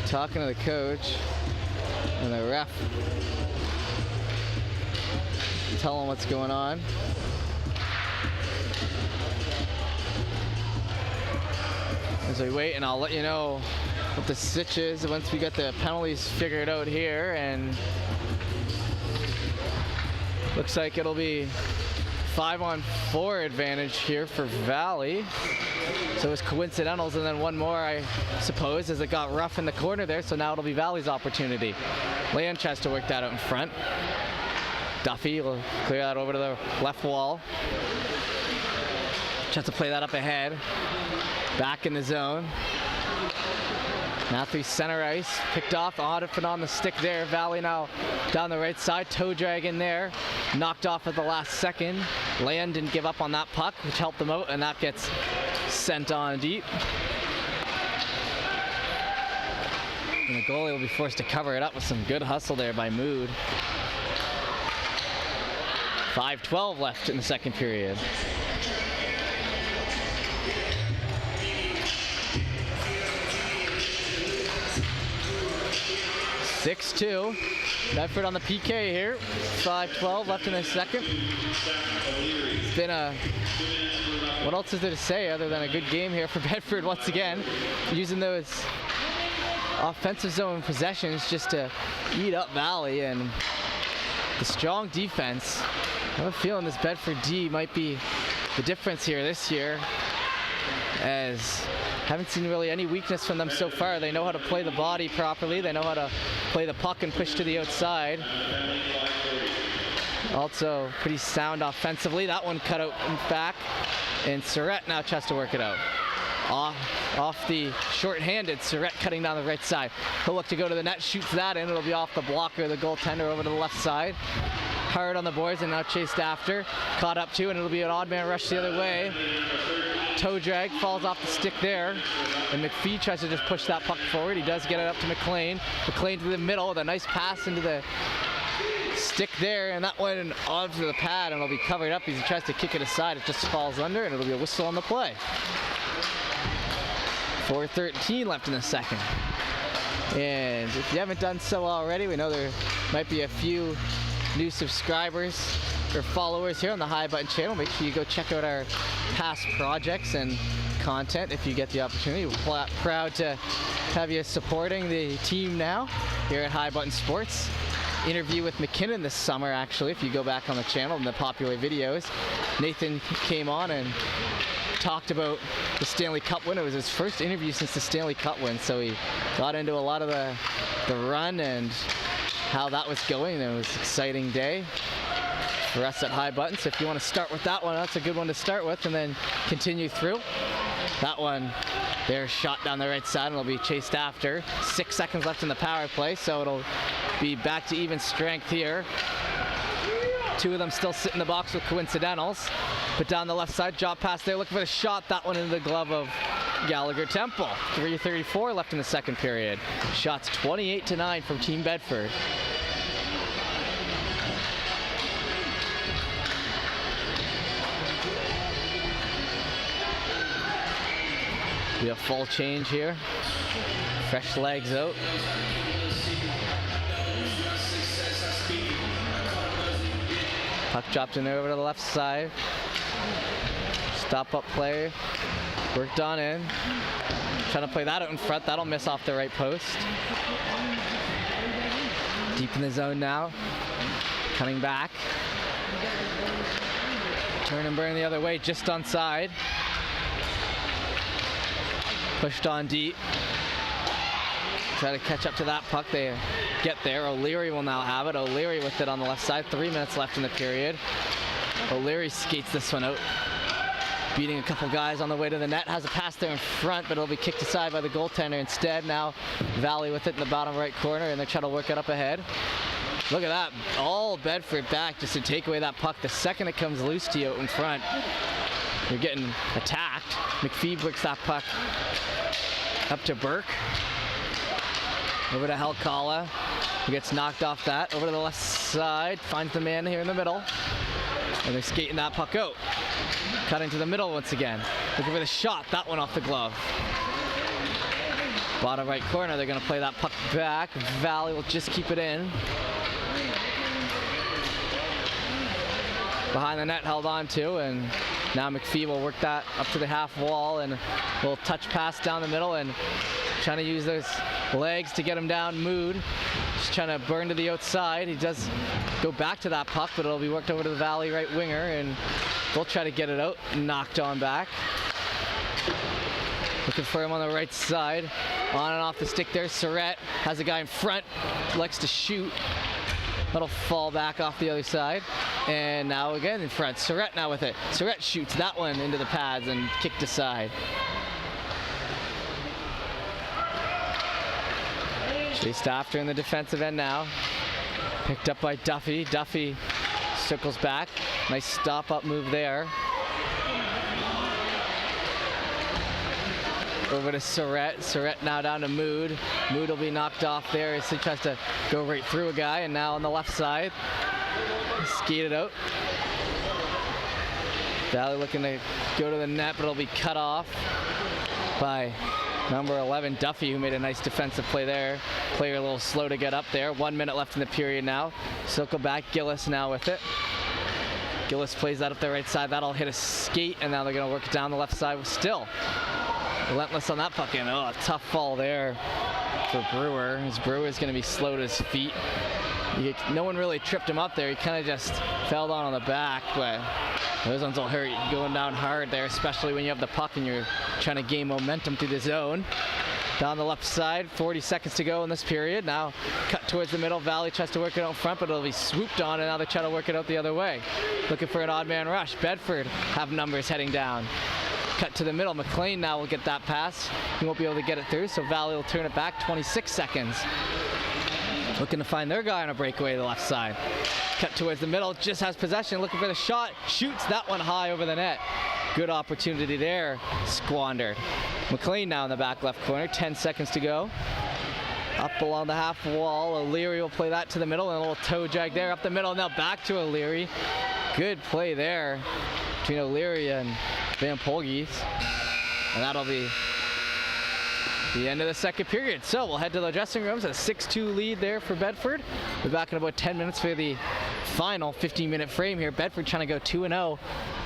A: Talking to the coach. And the ref tell him what's going on. As we wait, and I'll let you know what the sitch is once we get the penalties figured out here. And looks like it'll be 5-on-4 advantage here for Valley. So it's coincidentals, and then one more, I suppose, as it got rough in the corner there. So now it'll be Valley's opportunity. Land tries to work that out in front. Duffy will clear that over to the left wall. Tries to play that up ahead. Back in the zone. Now through center ice. Picked off, on and on the stick there. Valley now down the right side. Toe drag in there. Knocked off at the last second. Land didn't give up on that puck, which helped them out, and that gets sent on deep. And the goalie will be forced to cover it up with some good hustle there by Mood. 5:12 left in the second period. (6-2). Bedford on the PK here. 5:12 left in the second. It's been a... What else is there to say other than a good game here for Bedford once again, using those offensive zone possessions just to eat up Valley, and the strong defense. I have a feeling this Bedford D might be the difference here this year, as haven't seen really any weakness from them so far. They know how to play the body properly. They know how to play the puck and push to the outside. Also pretty sound offensively. That one cut out in back, and Surratt now tries to work it out. Off the short-handed, Surratt cutting down the right side. He'll look to go to the net, shoots that in. It'll be off the blocker, the goaltender, over to the left side. Hard on the boards and now chased after. Caught up to, and it'll be an odd man rush the other way. Toe drag, falls off the stick there. And McPhee tries to just push that puck forward. He does get it up to McLean. McLean through the middle with a nice pass into the stick there, and that went onto the pad, and it'll be covered up as he tries to kick it aside. It just falls under, and it'll be a whistle on the play. 4:13 left in the second. And if you haven't done so already, we know they're might be a few new subscribers or followers here on the High Button channel. Make sure you go check out our past projects and content if you get the opportunity. We're proud to have you supporting the team now here at High Button Sports. Interview with McKinnon this summer, actually, if you go back on the channel in the popular videos. Nathan came on and talked about the Stanley Cup win. It was his first interview since the Stanley Cup win, so he got into a lot of the run and how that was going. It was an exciting day for us at High Button. So if you want to start with that one, that's a good one to start with, and then continue through. That one, their shot down the right side, and it'll be chased after. 6 seconds left in the power play, so it'll be back to even strength here. Two of them still sit in the box with coincidentals. But down the left side, drop pass there, looking for the shot. That one into the glove of Gallagher Temple. 3:34 left in the second period. Shots 28-9 from Team Bedford. We have full change here. Fresh legs out. Puck dropped in there over to the left side. Stop up play. Worked on in. Trying to play that out in front. That'll miss off the right post. Deep in the zone now. Coming back. Turn and burn the other way, just onside. Pushed on deep. Try to catch up to that puck. They get there. O'Leary will now have it. O'Leary with it on the left side. 3 minutes left in the period. O'Leary skates this one out. Beating a couple guys on the way to the net. Has a pass there in front, but it'll be kicked aside by the goaltender instead. Now Valley with it in the bottom right corner, and they're trying to work it up ahead. Look at that. All Bedford back just to take away that puck. The second it comes loose to you out in front, you're getting attacked. McPhee breaks that puck up to Burke. Over to Helkala, who gets knocked off that. Over to the left side, finds the man here in the middle. And they're skating that puck out. Cutting to the middle once again. Looking for the shot, that one off the glove. Bottom right corner, they're gonna play that puck back. Valley will just keep it in. Behind the net, held on to, and now McPhee will work that up to the half wall, and will touch pass down the middle, and trying to use those legs to get him down. Mood just trying to burn to the outside. He does go back to that puck, but it'll be worked over to the Valley right winger, and they'll try to get it out. Knocked on back. Looking for him on the right side. On and off the stick there. Surratt has a guy in front, likes to shoot. That'll fall back off the other side. And now again in front. Surratt now with it. Surratt shoots that one into the pads and kicked aside. Chased after in the defensive end now. Picked up by Duffy. Duffy circles back. Nice stop-up move there. Over to Surratt. Surratt now down to Mood. Mood will be knocked off there as he tries to go right through a guy. And now on the left side, skated out. Valley looking to go to the net, but it'll be cut off by number 11, Duffy, who made a nice defensive play there. Player a little slow to get up there. 1 minute left in the period now. Circle back, Gillis now with it. Gillis plays that up the right side. That'll hit a skate, and now they're going to work it down the left side. Still relentless on that puck in. Oh, a tough fall there for Brewer. As Brewer's going to be slow to his feet. No one really tripped him up there. He kind of just fell down on the back, but those ones will hurt. Going down hard there, especially when you have the puck and you're trying to gain momentum through the zone. Down the left side, 40 seconds to go in this period. Now cut towards the middle. Valley tries to work it out in front, but it'll be swooped on, and now they try to work it out the other way. Looking for an odd man rush. Bedford have numbers heading down. Cut to the middle. McLean now will get that pass. He won't be able to get it through, so Valley will turn it back. 26 seconds. Looking to find their guy on a breakaway to the left side. Cut towards the middle, just has possession, looking for the shot. Shoots that one high over the net. Good opportunity there, squandered. McLean now in the back left corner, 10 seconds to go. Up along the half wall, O'Leary will play that to the middle, and a little toe jag there up the middle. Now back to O'Leary. Good play there between O'Leary and Van Polges. And that'll be the end of the second period. So we'll head to the dressing rooms. A 6-2 lead there for Bedford. We're back in about 10 minutes for the final 15-minute frame here. Bedford trying to go 2-0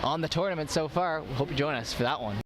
A: on the tournament so far. Hope you join us for that one.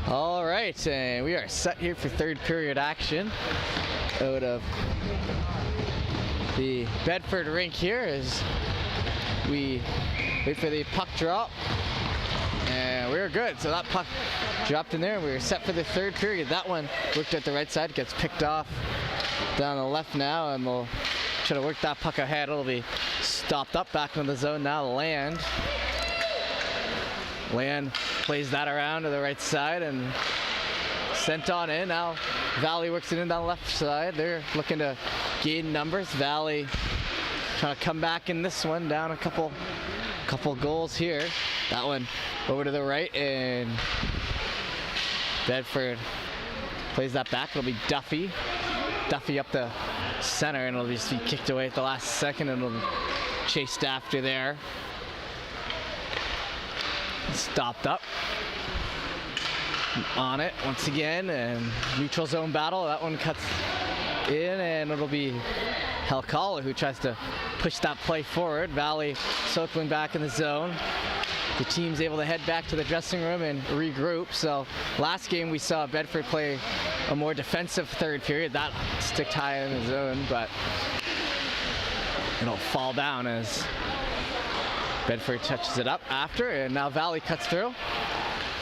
A: All right, and we are set here for third period action out of the Bedford rink here as we wait for the puck drop. And we're good. So that puck dropped in there and we were set for the third period. That one worked at the right side, gets picked off down the left now, and we'll try to work that puck ahead. It'll be stopped up back in the zone now. Land plays that around to the right side and sent on in. Now Valley works it in down the left side. They're looking to gain numbers. Valley trying to come back in this one, down a couple goals here. That one over to the right, and Bedford plays that back. It'll be Duffy up the center, and it'll just be kicked away at the last second, and it'll be chased after there. Stopped up on it once again, and neutral zone battle. That one cuts in, and it'll be Alcala who tries to push that play forward. Valley circling back in the zone. The team's able to head back to the dressing room and regroup. So last game we saw Bedford play a more defensive third period. That sticked high in the zone, but it'll fall down as Bedford touches it up after, and now Valley cuts through.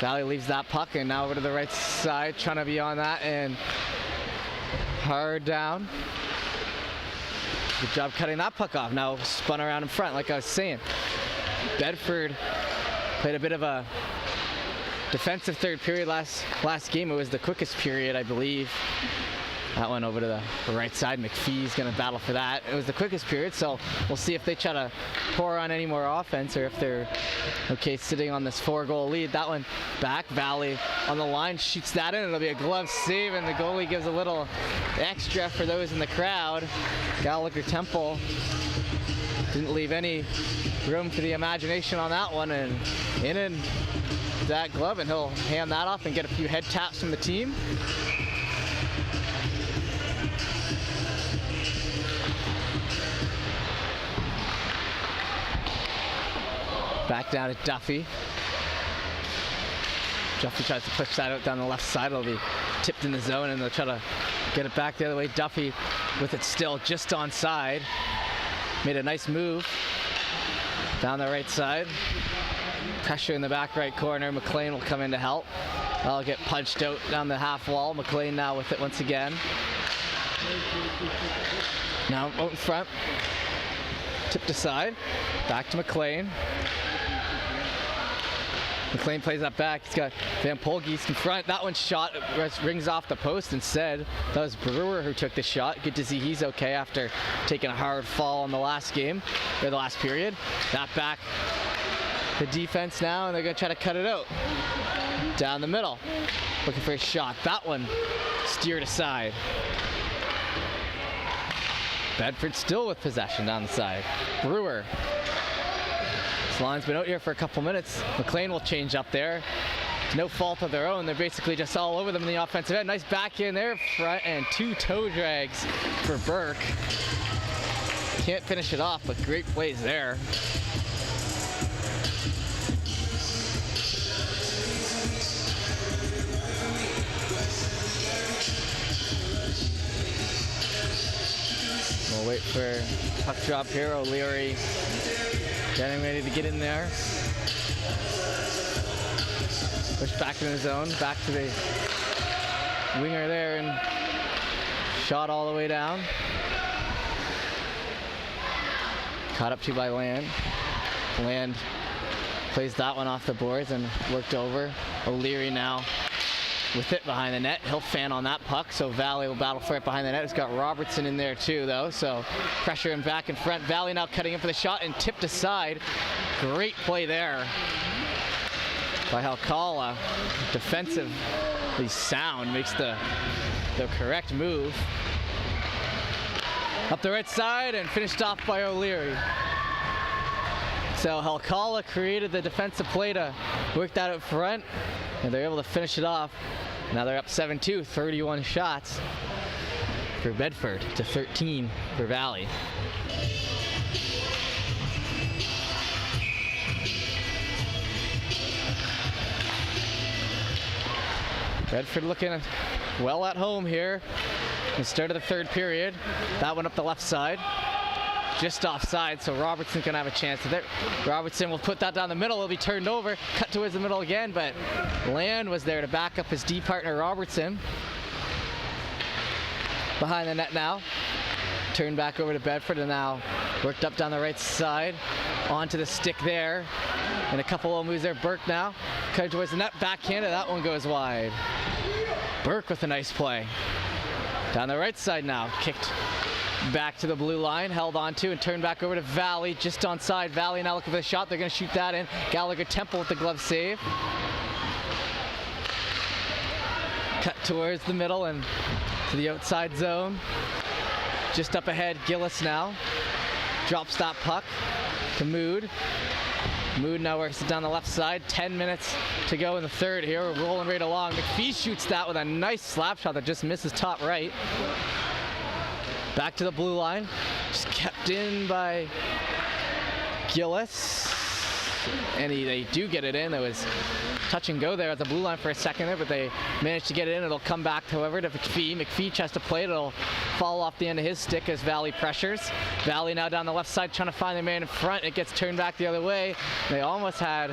A: Valley leaves that puck, and now over to the right side, trying to be on that, and hard down. Good job cutting that puck off. Now spun around in front, like I was saying. Bedford played a bit of a defensive third period last game. It was the quickest period, I believe. That one over to the right side. McPhee's going to battle for that. It was the quickest period, so we'll see if they try to pour on any more offense or if they're okay sitting on this 4-goal lead. That one back. Valley on the line, shoots that in. It'll be a glove save, and the goalie gives a little extra for those in the crowd. Gallagher Temple didn't leave any room for the imagination on that one, and in that glove, and he'll hand that off and get a few head taps from the team. Back down to Duffy. Duffy tries to push that out down the left side. It'll be tipped in the zone, and they'll try to get it back the other way. Duffy with it still just onside. Made a nice move down the right side. Pressure in the back right corner. McLean will come in to help. That'll get punched out down the half wall. McLean now with it once again. Now out in front. Tipped aside. Back to McLean. McLean plays that back. He's got Van Polgeest in front. That one shot rings off the post instead. That was Brewer who took the shot. Good to see he's okay after taking a hard fall in the last game, or the last period. That back, the defense now, and they're going to try to cut it out. Down the middle, looking for a shot. That one steered aside. Bedford still with possession down the side. Brewer. This line's been out here for a couple minutes. McLean will change up there. No fault of their own. They're basically just all over them in the offensive end. Nice back in there front, and 2 toe drags for Burke. Can't finish it off, but great plays there. We'll wait for puck drop here. O'Leary getting ready to get in there. Push back in the zone, back to the winger there, and shot all the way down. Caught up to by Land. Land plays that one off the boards and worked over. O'Leary now with it behind the net. He'll fan on that puck, so Valley will battle for it behind the net. It's got Robertson in there too, though, so pressure him back in front. Valley now cutting in for the shot and tipped aside. Great play there by Alcala. Defensively sound, makes the correct move. Up the right side and finished off by O'Leary. So Alcala created the defensive play to work that out front, and they're able to finish it off. Now they're up 7-2, 31 shots for Bedford to 13 for Valley. Bedford looking well at home here. The start of the third period. That one up the left side. Just offside, so Robertson's gonna have a chance at it. Robertson will put that down the middle. It'll be turned over. Cut towards the middle again, but Land was there to back up his D partner Robertson. Behind the net now. Turned back over to Bedford and now worked up down the right side. Onto the stick there. And a couple of moves there. Burke now. Cut towards the net. Backhanded. That one goes wide. Burke with a nice play. Down the right side now. Kicked back to the blue line. Held on to and turned back over to Valley. Just onside. Valley now looking for the shot. They're going to shoot that in. Gallagher Temple with the glove save. Cut towards the middle and to the outside zone. Just up ahead, Gillis now. Drops that puck to Mood. Mood now works it down the left side. 10 minutes to go in the third here. We're rolling right along. McPhee shoots that with a nice slap shot that just misses top right. Back to the blue line. Just kept in by Gillis. And they do get it in. It was touch and go there at the blue line for a second there, but they managed to get it in. It'll come back, however, to McPhee. McPhee tries to play it. It'll fall off the end of his stick as Valley pressures. Valley now down the left side trying to find the man in front. It gets turned back the other way. They almost had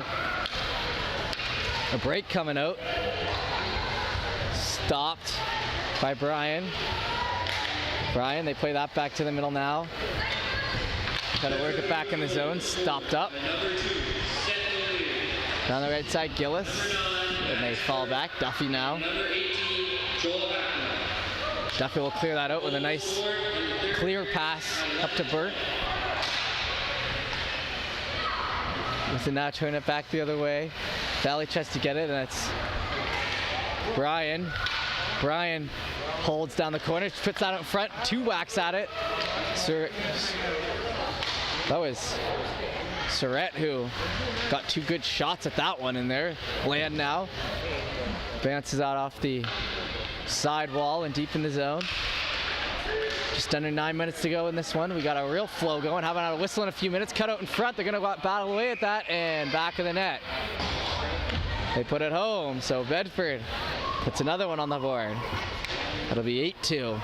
A: a break coming out. Stopped by Brian. Brian, they play that back to the middle now. Got to work it back in the zone. Stopped up. Down the right side, Gillis. And they fall back. Duffy now. Duffy will clear that out with a nice clear pass up to Burke. With it now turn it back the other way. Valley tries to get it, and it's Brian. Brian holds down the corner, puts that out in front. 2 whacks at it. That was Surratt who got 2 good shots at that one in there. Land now. Bounces out off the side wall and deep in the zone. Just under 9 minutes to go in this one. We got a real flow going. Haven't had a whistle in a few minutes. Cut out in front. They're going to battle away at that and back of the net. They put it home, so Bedford puts another one on the board. That'll be 8-2.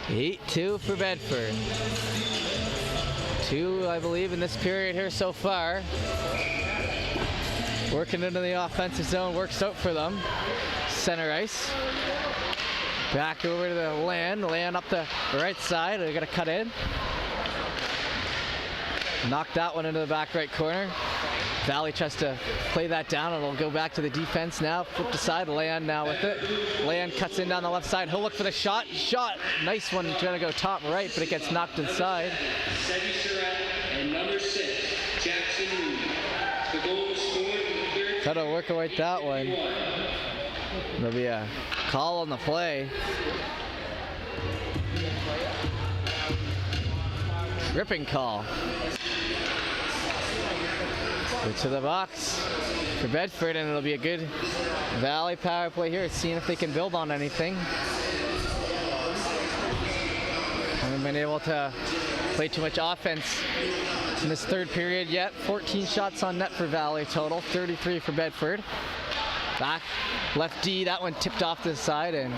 A: (8-2) for Bedford. 2, I believe, in this period here so far. Working into the offensive zone, works out for them. Center ice. Back over to the Land. Land up the right side. They're going to cut in. Knock that one into the back right corner. Valley tries to play that down, and it'll go back to the defense now. Flip the side, Land now with it. Land cuts in down the left side. He'll look for the shot. Shot, nice one, trying to go top right, but it gets knocked inside. And number 6, Jackson Reed. The goal scored. Got to work away that one. There'll be a call on the play. Tripping call. Go to the box for Bedford, and it'll be a good Valley power play here, seeing if they can build on anything. Haven't been able to play too much offense in this third period yet. 14 shots on net for Valley total, 33 for Bedford. Back left D, that one tipped off to the side, and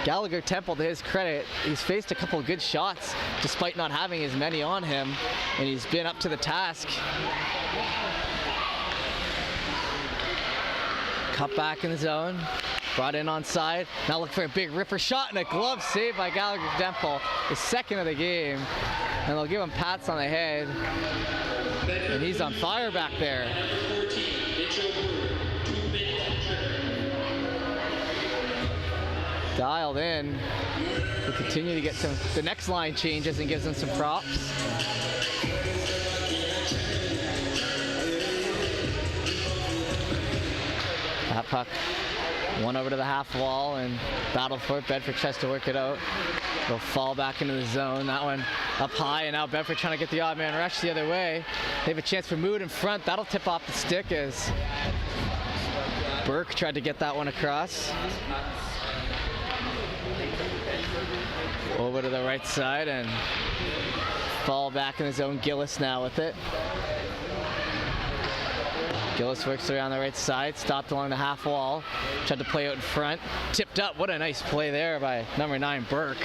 A: Gallagher Temple, to his credit, he's faced a couple of good shots despite not having as many on him, and he's been up to the task. Cut back in the zone, brought in on side. Now look for a big ripper shot and a glove save by Gallagher Temple, his second of the game. And they'll give him pats on the head. And he's on fire back there. Dialed in. We'll continue to get the next line changes and gives them some props. That puck went over to the half wall and battled for it. Bedford tries to work it out. They'll fall back into the zone. That one up high, and now Bedford trying to get the odd man rush the other way. They have a chance for Mood in front. That'll tip off the stick as Burke tried to get that one across. Over to the right side and fall back in the zone. Gillis now with it. Gillis works around the right side, stopped along the half wall, tried to play out in front, tipped up. What a nice play there by number 9, Burke.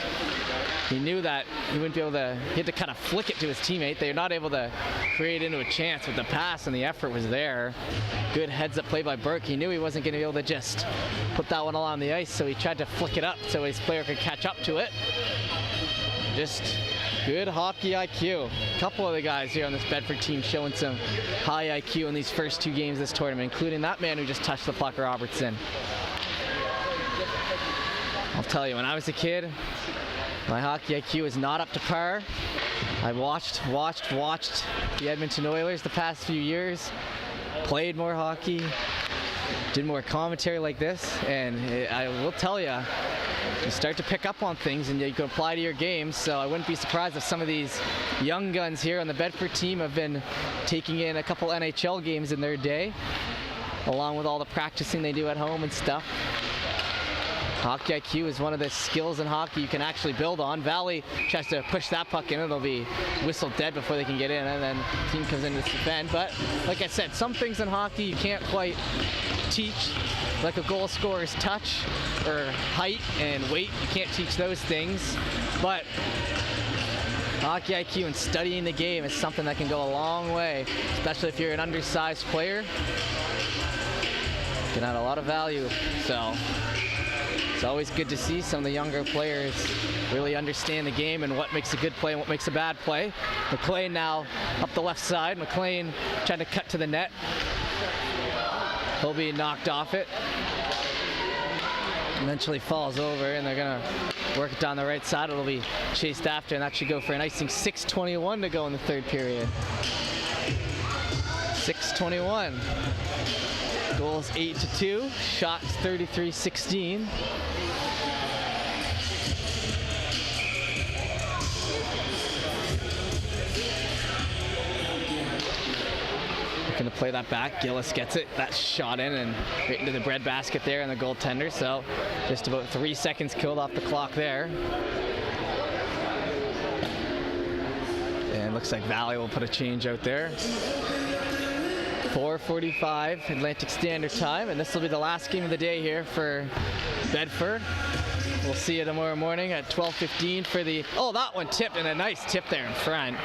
A: He knew that he wouldn't be able to, he had to kind of flick it to his teammate. They were not able to create into a chance with the pass, and the effort was there. Good heads-up play by Burke. He knew he wasn't going to be able to just put that one along the ice, so he tried to flick it up so his player could catch up to it. Just good hockey IQ. A couple of the guys here on this Bedford team showing some high IQ in these first 2 games of this tournament, including that man who just touched the puck, Robertson. I'll tell you, when I was a kid, my hockey IQ is not up to par. I watched the Edmonton Oilers the past few years, played more hockey, did more commentary like this, and I will tell you, you start to pick up on things and you can apply to your games. So I wouldn't be surprised if some of these young guns here on the Bedford team have been taking in a couple NHL games in their day, along with all the practicing they do at home and stuff. Hockey IQ is one of the skills in hockey you can actually build on. Valley tries to push that puck in, it'll be whistled dead before they can get in, and then the team comes in to defend. But like I said, some things in hockey you can't quite teach, like a goal scorer's touch or height and weight. You can't teach those things. But hockey IQ and studying the game is something that can go a long way, especially if you're an undersized player. You can add a lot of value. So it's always good to see some of the younger players really understand the game and what makes a good play and what makes a bad play. McLean now up the left side. McLean trying to cut to the net. He'll be knocked off it. Eventually falls over, and they're gonna work it down the right side. It'll be chased after, and that should go for an icing. 6:21 to go in the third period. 6:21. Goals 8-2, shots 33-16. Looking to play that back. Gillis gets it. That shot in and right into the breadbasket there, and the goaltender. So just about 3 seconds killed off the clock there. And looks like Valley will put a change out there. 4:45 Atlantic Standard Time, and this will be the last game of the day here for Bedford. We'll see you tomorrow morning at 12:15 for the, oh, that one tipped, and a nice tip there in front.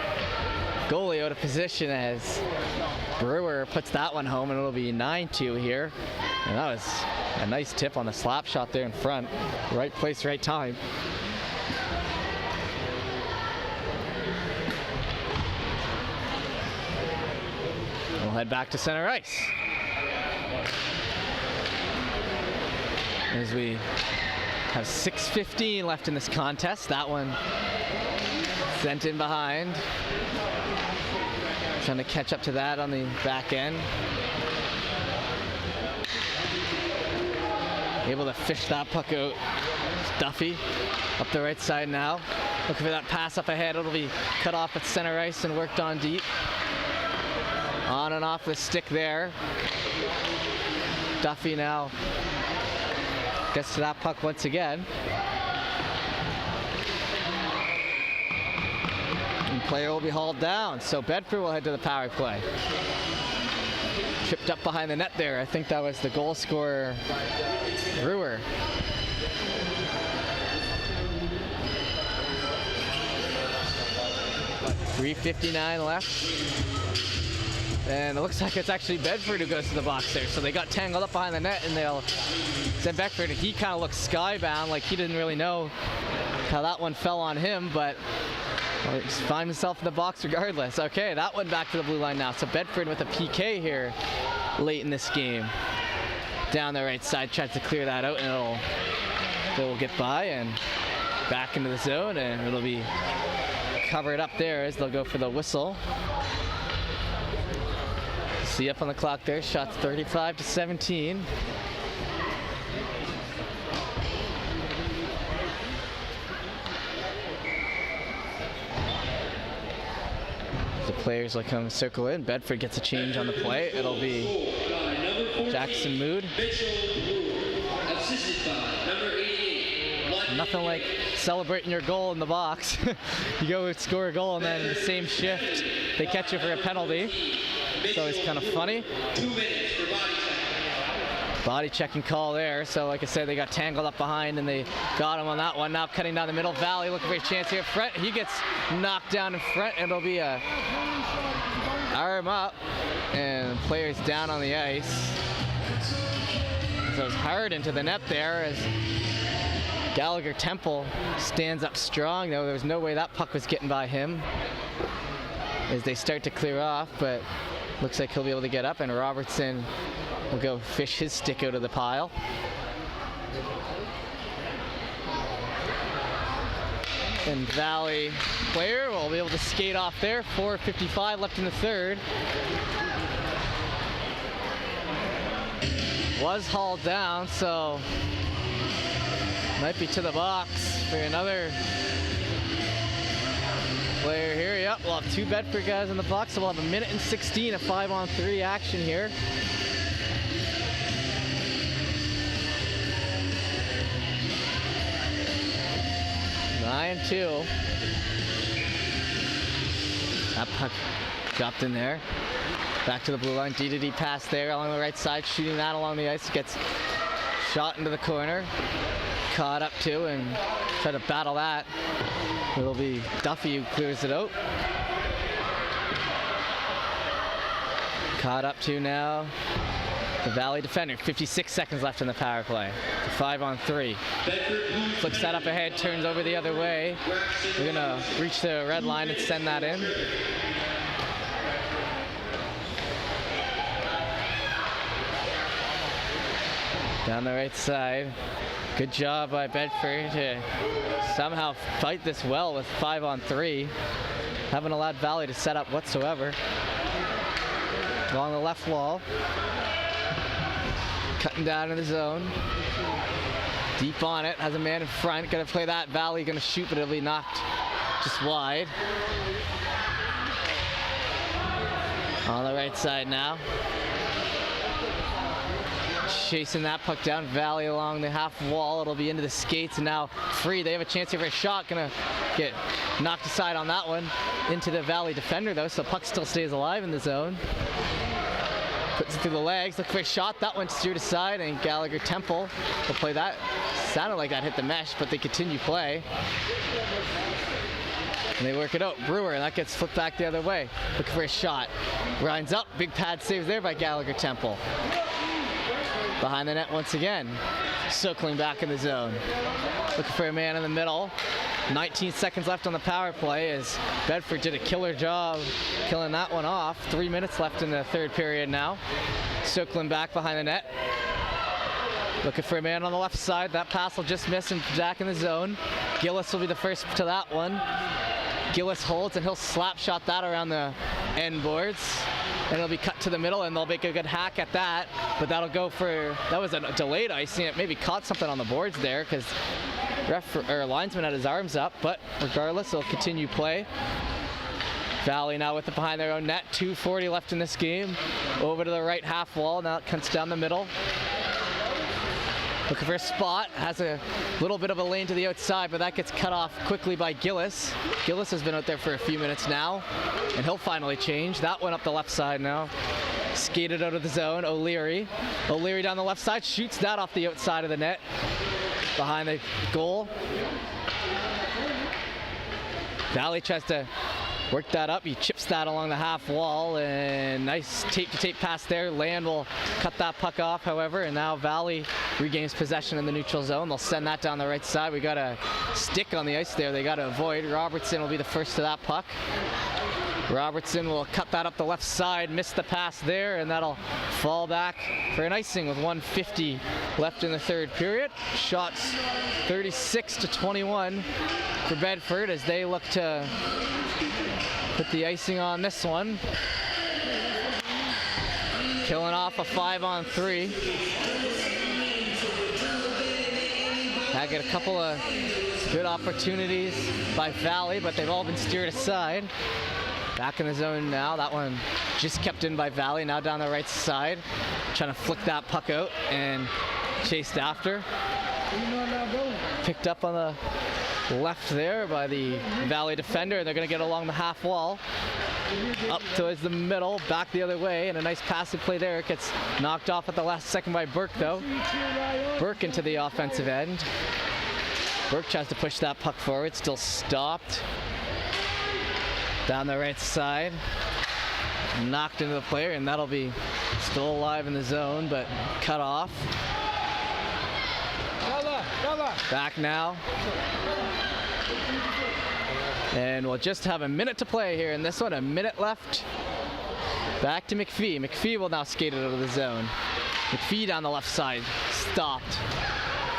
A: Goalie out of position as Brewer puts that one home, and it'll be 9-2 here. And that was a nice tip on the slap shot there in front. Right place, right time. We'll head back to center ice as we have 6:15 left in this contest. That one sent in behind. Trying to catch up to that on the back end. Able to fish that puck out. Duffy up the right side now. Looking for that pass up ahead. It'll be cut off at center ice and worked on deep. On and off the stick there. Duffy now gets to that puck once again. And player will be hauled down, so Bedford will head to the power play. Tripped up behind the net there. I think that was the goal scorer, Brewer. .359 left. And it looks like it's actually Bedford who goes to the box there. So they got tangled up behind the net, and they'll send Bedford. He kind of looks skybound, like he didn't really know how that one fell on him, but well, he's find himself in the box regardless. Okay, that one back to the blue line now. So Bedford with a PK here late in this game. Down the right side, tries to clear that out, and it'll get by and back into the zone, and it'll be covered up there as they'll go for the whistle. See up on the clock there, shots 35-17. The players will come circle in. Bedford gets a change on the play. It'll be Jackson Mood. Nothing like celebrating your goal in the box. You go score a goal, and then the same shift, they catch you for a penalty. It's always kind of funny.
B: 2 minutes for body check.
A: Body checking call there. So like I said, they got tangled up behind and they got him on that one. Now cutting down the middle. Valley looking for a chance here. Front, he gets knocked down in front, and it'll be a arm up, and players down on the ice. So it's hard into the net there as Gallagher Temple stands up strong, though. There was no way that puck was getting by him as they start to clear off, but looks like he'll be able to get up, and Robertson will go fish his stick out of the pile. And Valley player will be able to skate off there. 4:55 left in the third. Was hauled down, so might be to the box for another player here. Yep, we'll have 2 Bedford guys in the box, so we'll have 1:16 of 5-on-3 action here. Nine 2. That puck dropped in there. Back to the blue line. D-to-D pass there along the right side, shooting that along the ice. Gets shot into the corner. Caught up to and try to battle that. It'll be Duffy who clears it out. Caught up to now the Valley defender. 56 seconds left in the power play. 5-on-3. Flips that up ahead, turns over the other way. We're gonna reach the red line and send that in. Down the right side. Good job by Bedford to somehow fight this well with 5-on-3. Haven't allowed Valley to set up whatsoever. Along the left wall. Cutting down in the zone. Deep on it, has a man in front. Gonna play that. Valley gonna shoot, but it'll be knocked just wide. On the right side now. Chasing that puck down. Valley along the half wall. It'll be into the skates, and now free. They have a chance here for a shot. Gonna get knocked aside on that one. Into the Valley defender though, so puck still stays alive in the zone. Puts it through the legs, look for a shot. That one steered aside, and Gallagher Temple will play that. Sounded like that hit the mesh, but they continue play. And they work it out. Brewer, and that gets flipped back the other way. Looking for a shot. Grinds up, big pad save there by Gallagher Temple. Behind the net once again. Circling back in the zone. Looking for a man in the middle. 19 seconds left on the power play as Bedford did a killer job killing that one off. 3 minutes left in the third period now. Circling back behind the net. Looking for a man on the left side. That pass will just miss and back in the zone. Gillis will be the first to that one. Gillis holds and he'll slap shot that around the end boards. And it'll be cut to the middle and they'll make a good hack at that. But that'll go for, that was a delayed icing. It maybe caught something on the boards there because linesman had his arms up, but regardless, it'll continue play. Valley now with it behind their own net. 2:40 left in this game. Over to the right half wall. Now it cuts down the middle. Looking for a spot. Has a little bit of a lane to the outside, but that gets cut off quickly by Gillis. Gillis has been out there for a few minutes now, and he'll finally change. That one up the left side now. Skated out of the zone. O'Leary. O'Leary down the left side. Shoots that off the outside of the net. Behind the goal. Valley tries to work that up. He chips that along the half wall, and nice tape-to-tape pass there. Land will cut that puck off, however, and now Valley regains possession in the neutral zone. They'll send that down the right side. We got a stick on the ice there they got to avoid. Robertson will be the first to that puck. Robertson will cut that up the left side, miss the pass there, and that'll fall back for an icing with 1:50 left in the third period. Shots 36-21 for Bedford as they look to put the icing on this one. Killing off a 5-on-3. I get a couple of good opportunities by Valley, but they've all been steered aside. Back in the zone now. That one just kept in by Valley. Now down the right side. Trying to flick that puck out and chased after. Picked up on the left there by the Valley defender, and they're going to get along the half wall. Up towards the middle, back the other way, and a nice passive play there. It gets knocked off at the last second by Burke, though. Burke into the offensive end. Burke tries to push that puck forward, still stopped. Down the right side. Knocked into the player, and that'll be still alive in the zone, but cut off. Back now. And we'll just have a minute to play here in this one, a minute left. Back to McPhee. McPhee will now skate it out of the zone. McPhee down the left side, stopped.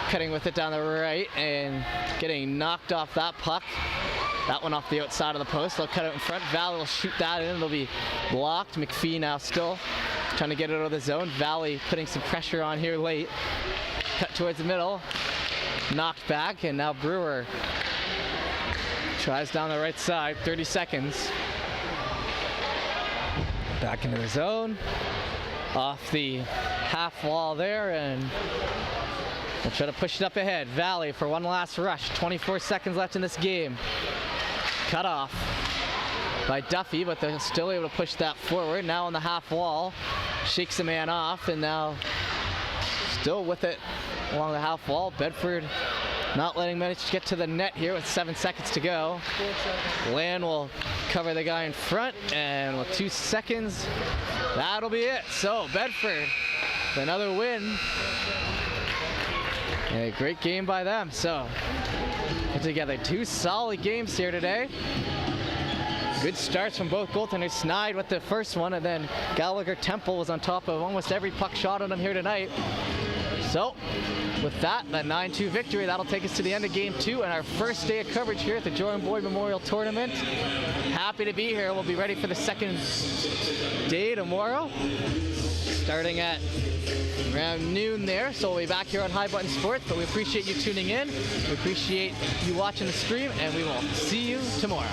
A: Cutting with it down the right and getting knocked off that puck. That one off the outside of the post. They'll cut it in front. Valley will shoot that in. It'll be blocked. McPhee now still trying to get it out of the zone. Valley putting some pressure on here late. Cut towards the middle. Knocked back, and now Brewer tries down the right side. 30 seconds. Back into the zone. Off the half wall there, and we'll try to push it up ahead. Valley for one last rush. 24 seconds left in this game. Cut off by Duffy, but they're still able to push that forward. Now on the half wall. Shakes the man off, and now still with it along the half wall. Bedford not letting manage to get to the net here with 7 seconds to go. Land will cover the guy in front, and with 2 seconds, that'll be it. So Bedford, another win. And a great game by them. So put together 2 solid games here today. Good starts from both goaltenders. Snide with the first one, and then Gallagher Temple was on top of almost every puck shot on them here tonight. So with that 9-2 victory, that'll take us to the end of game 2 and our first day of coverage here at the Jordan Boyd Memorial Tournament. Happy to be here. We'll be ready for the second day tomorrow, starting at around noon there. So we'll be back here on High Button Sports, but we appreciate you tuning in. We appreciate you watching the stream, and we will see you tomorrow.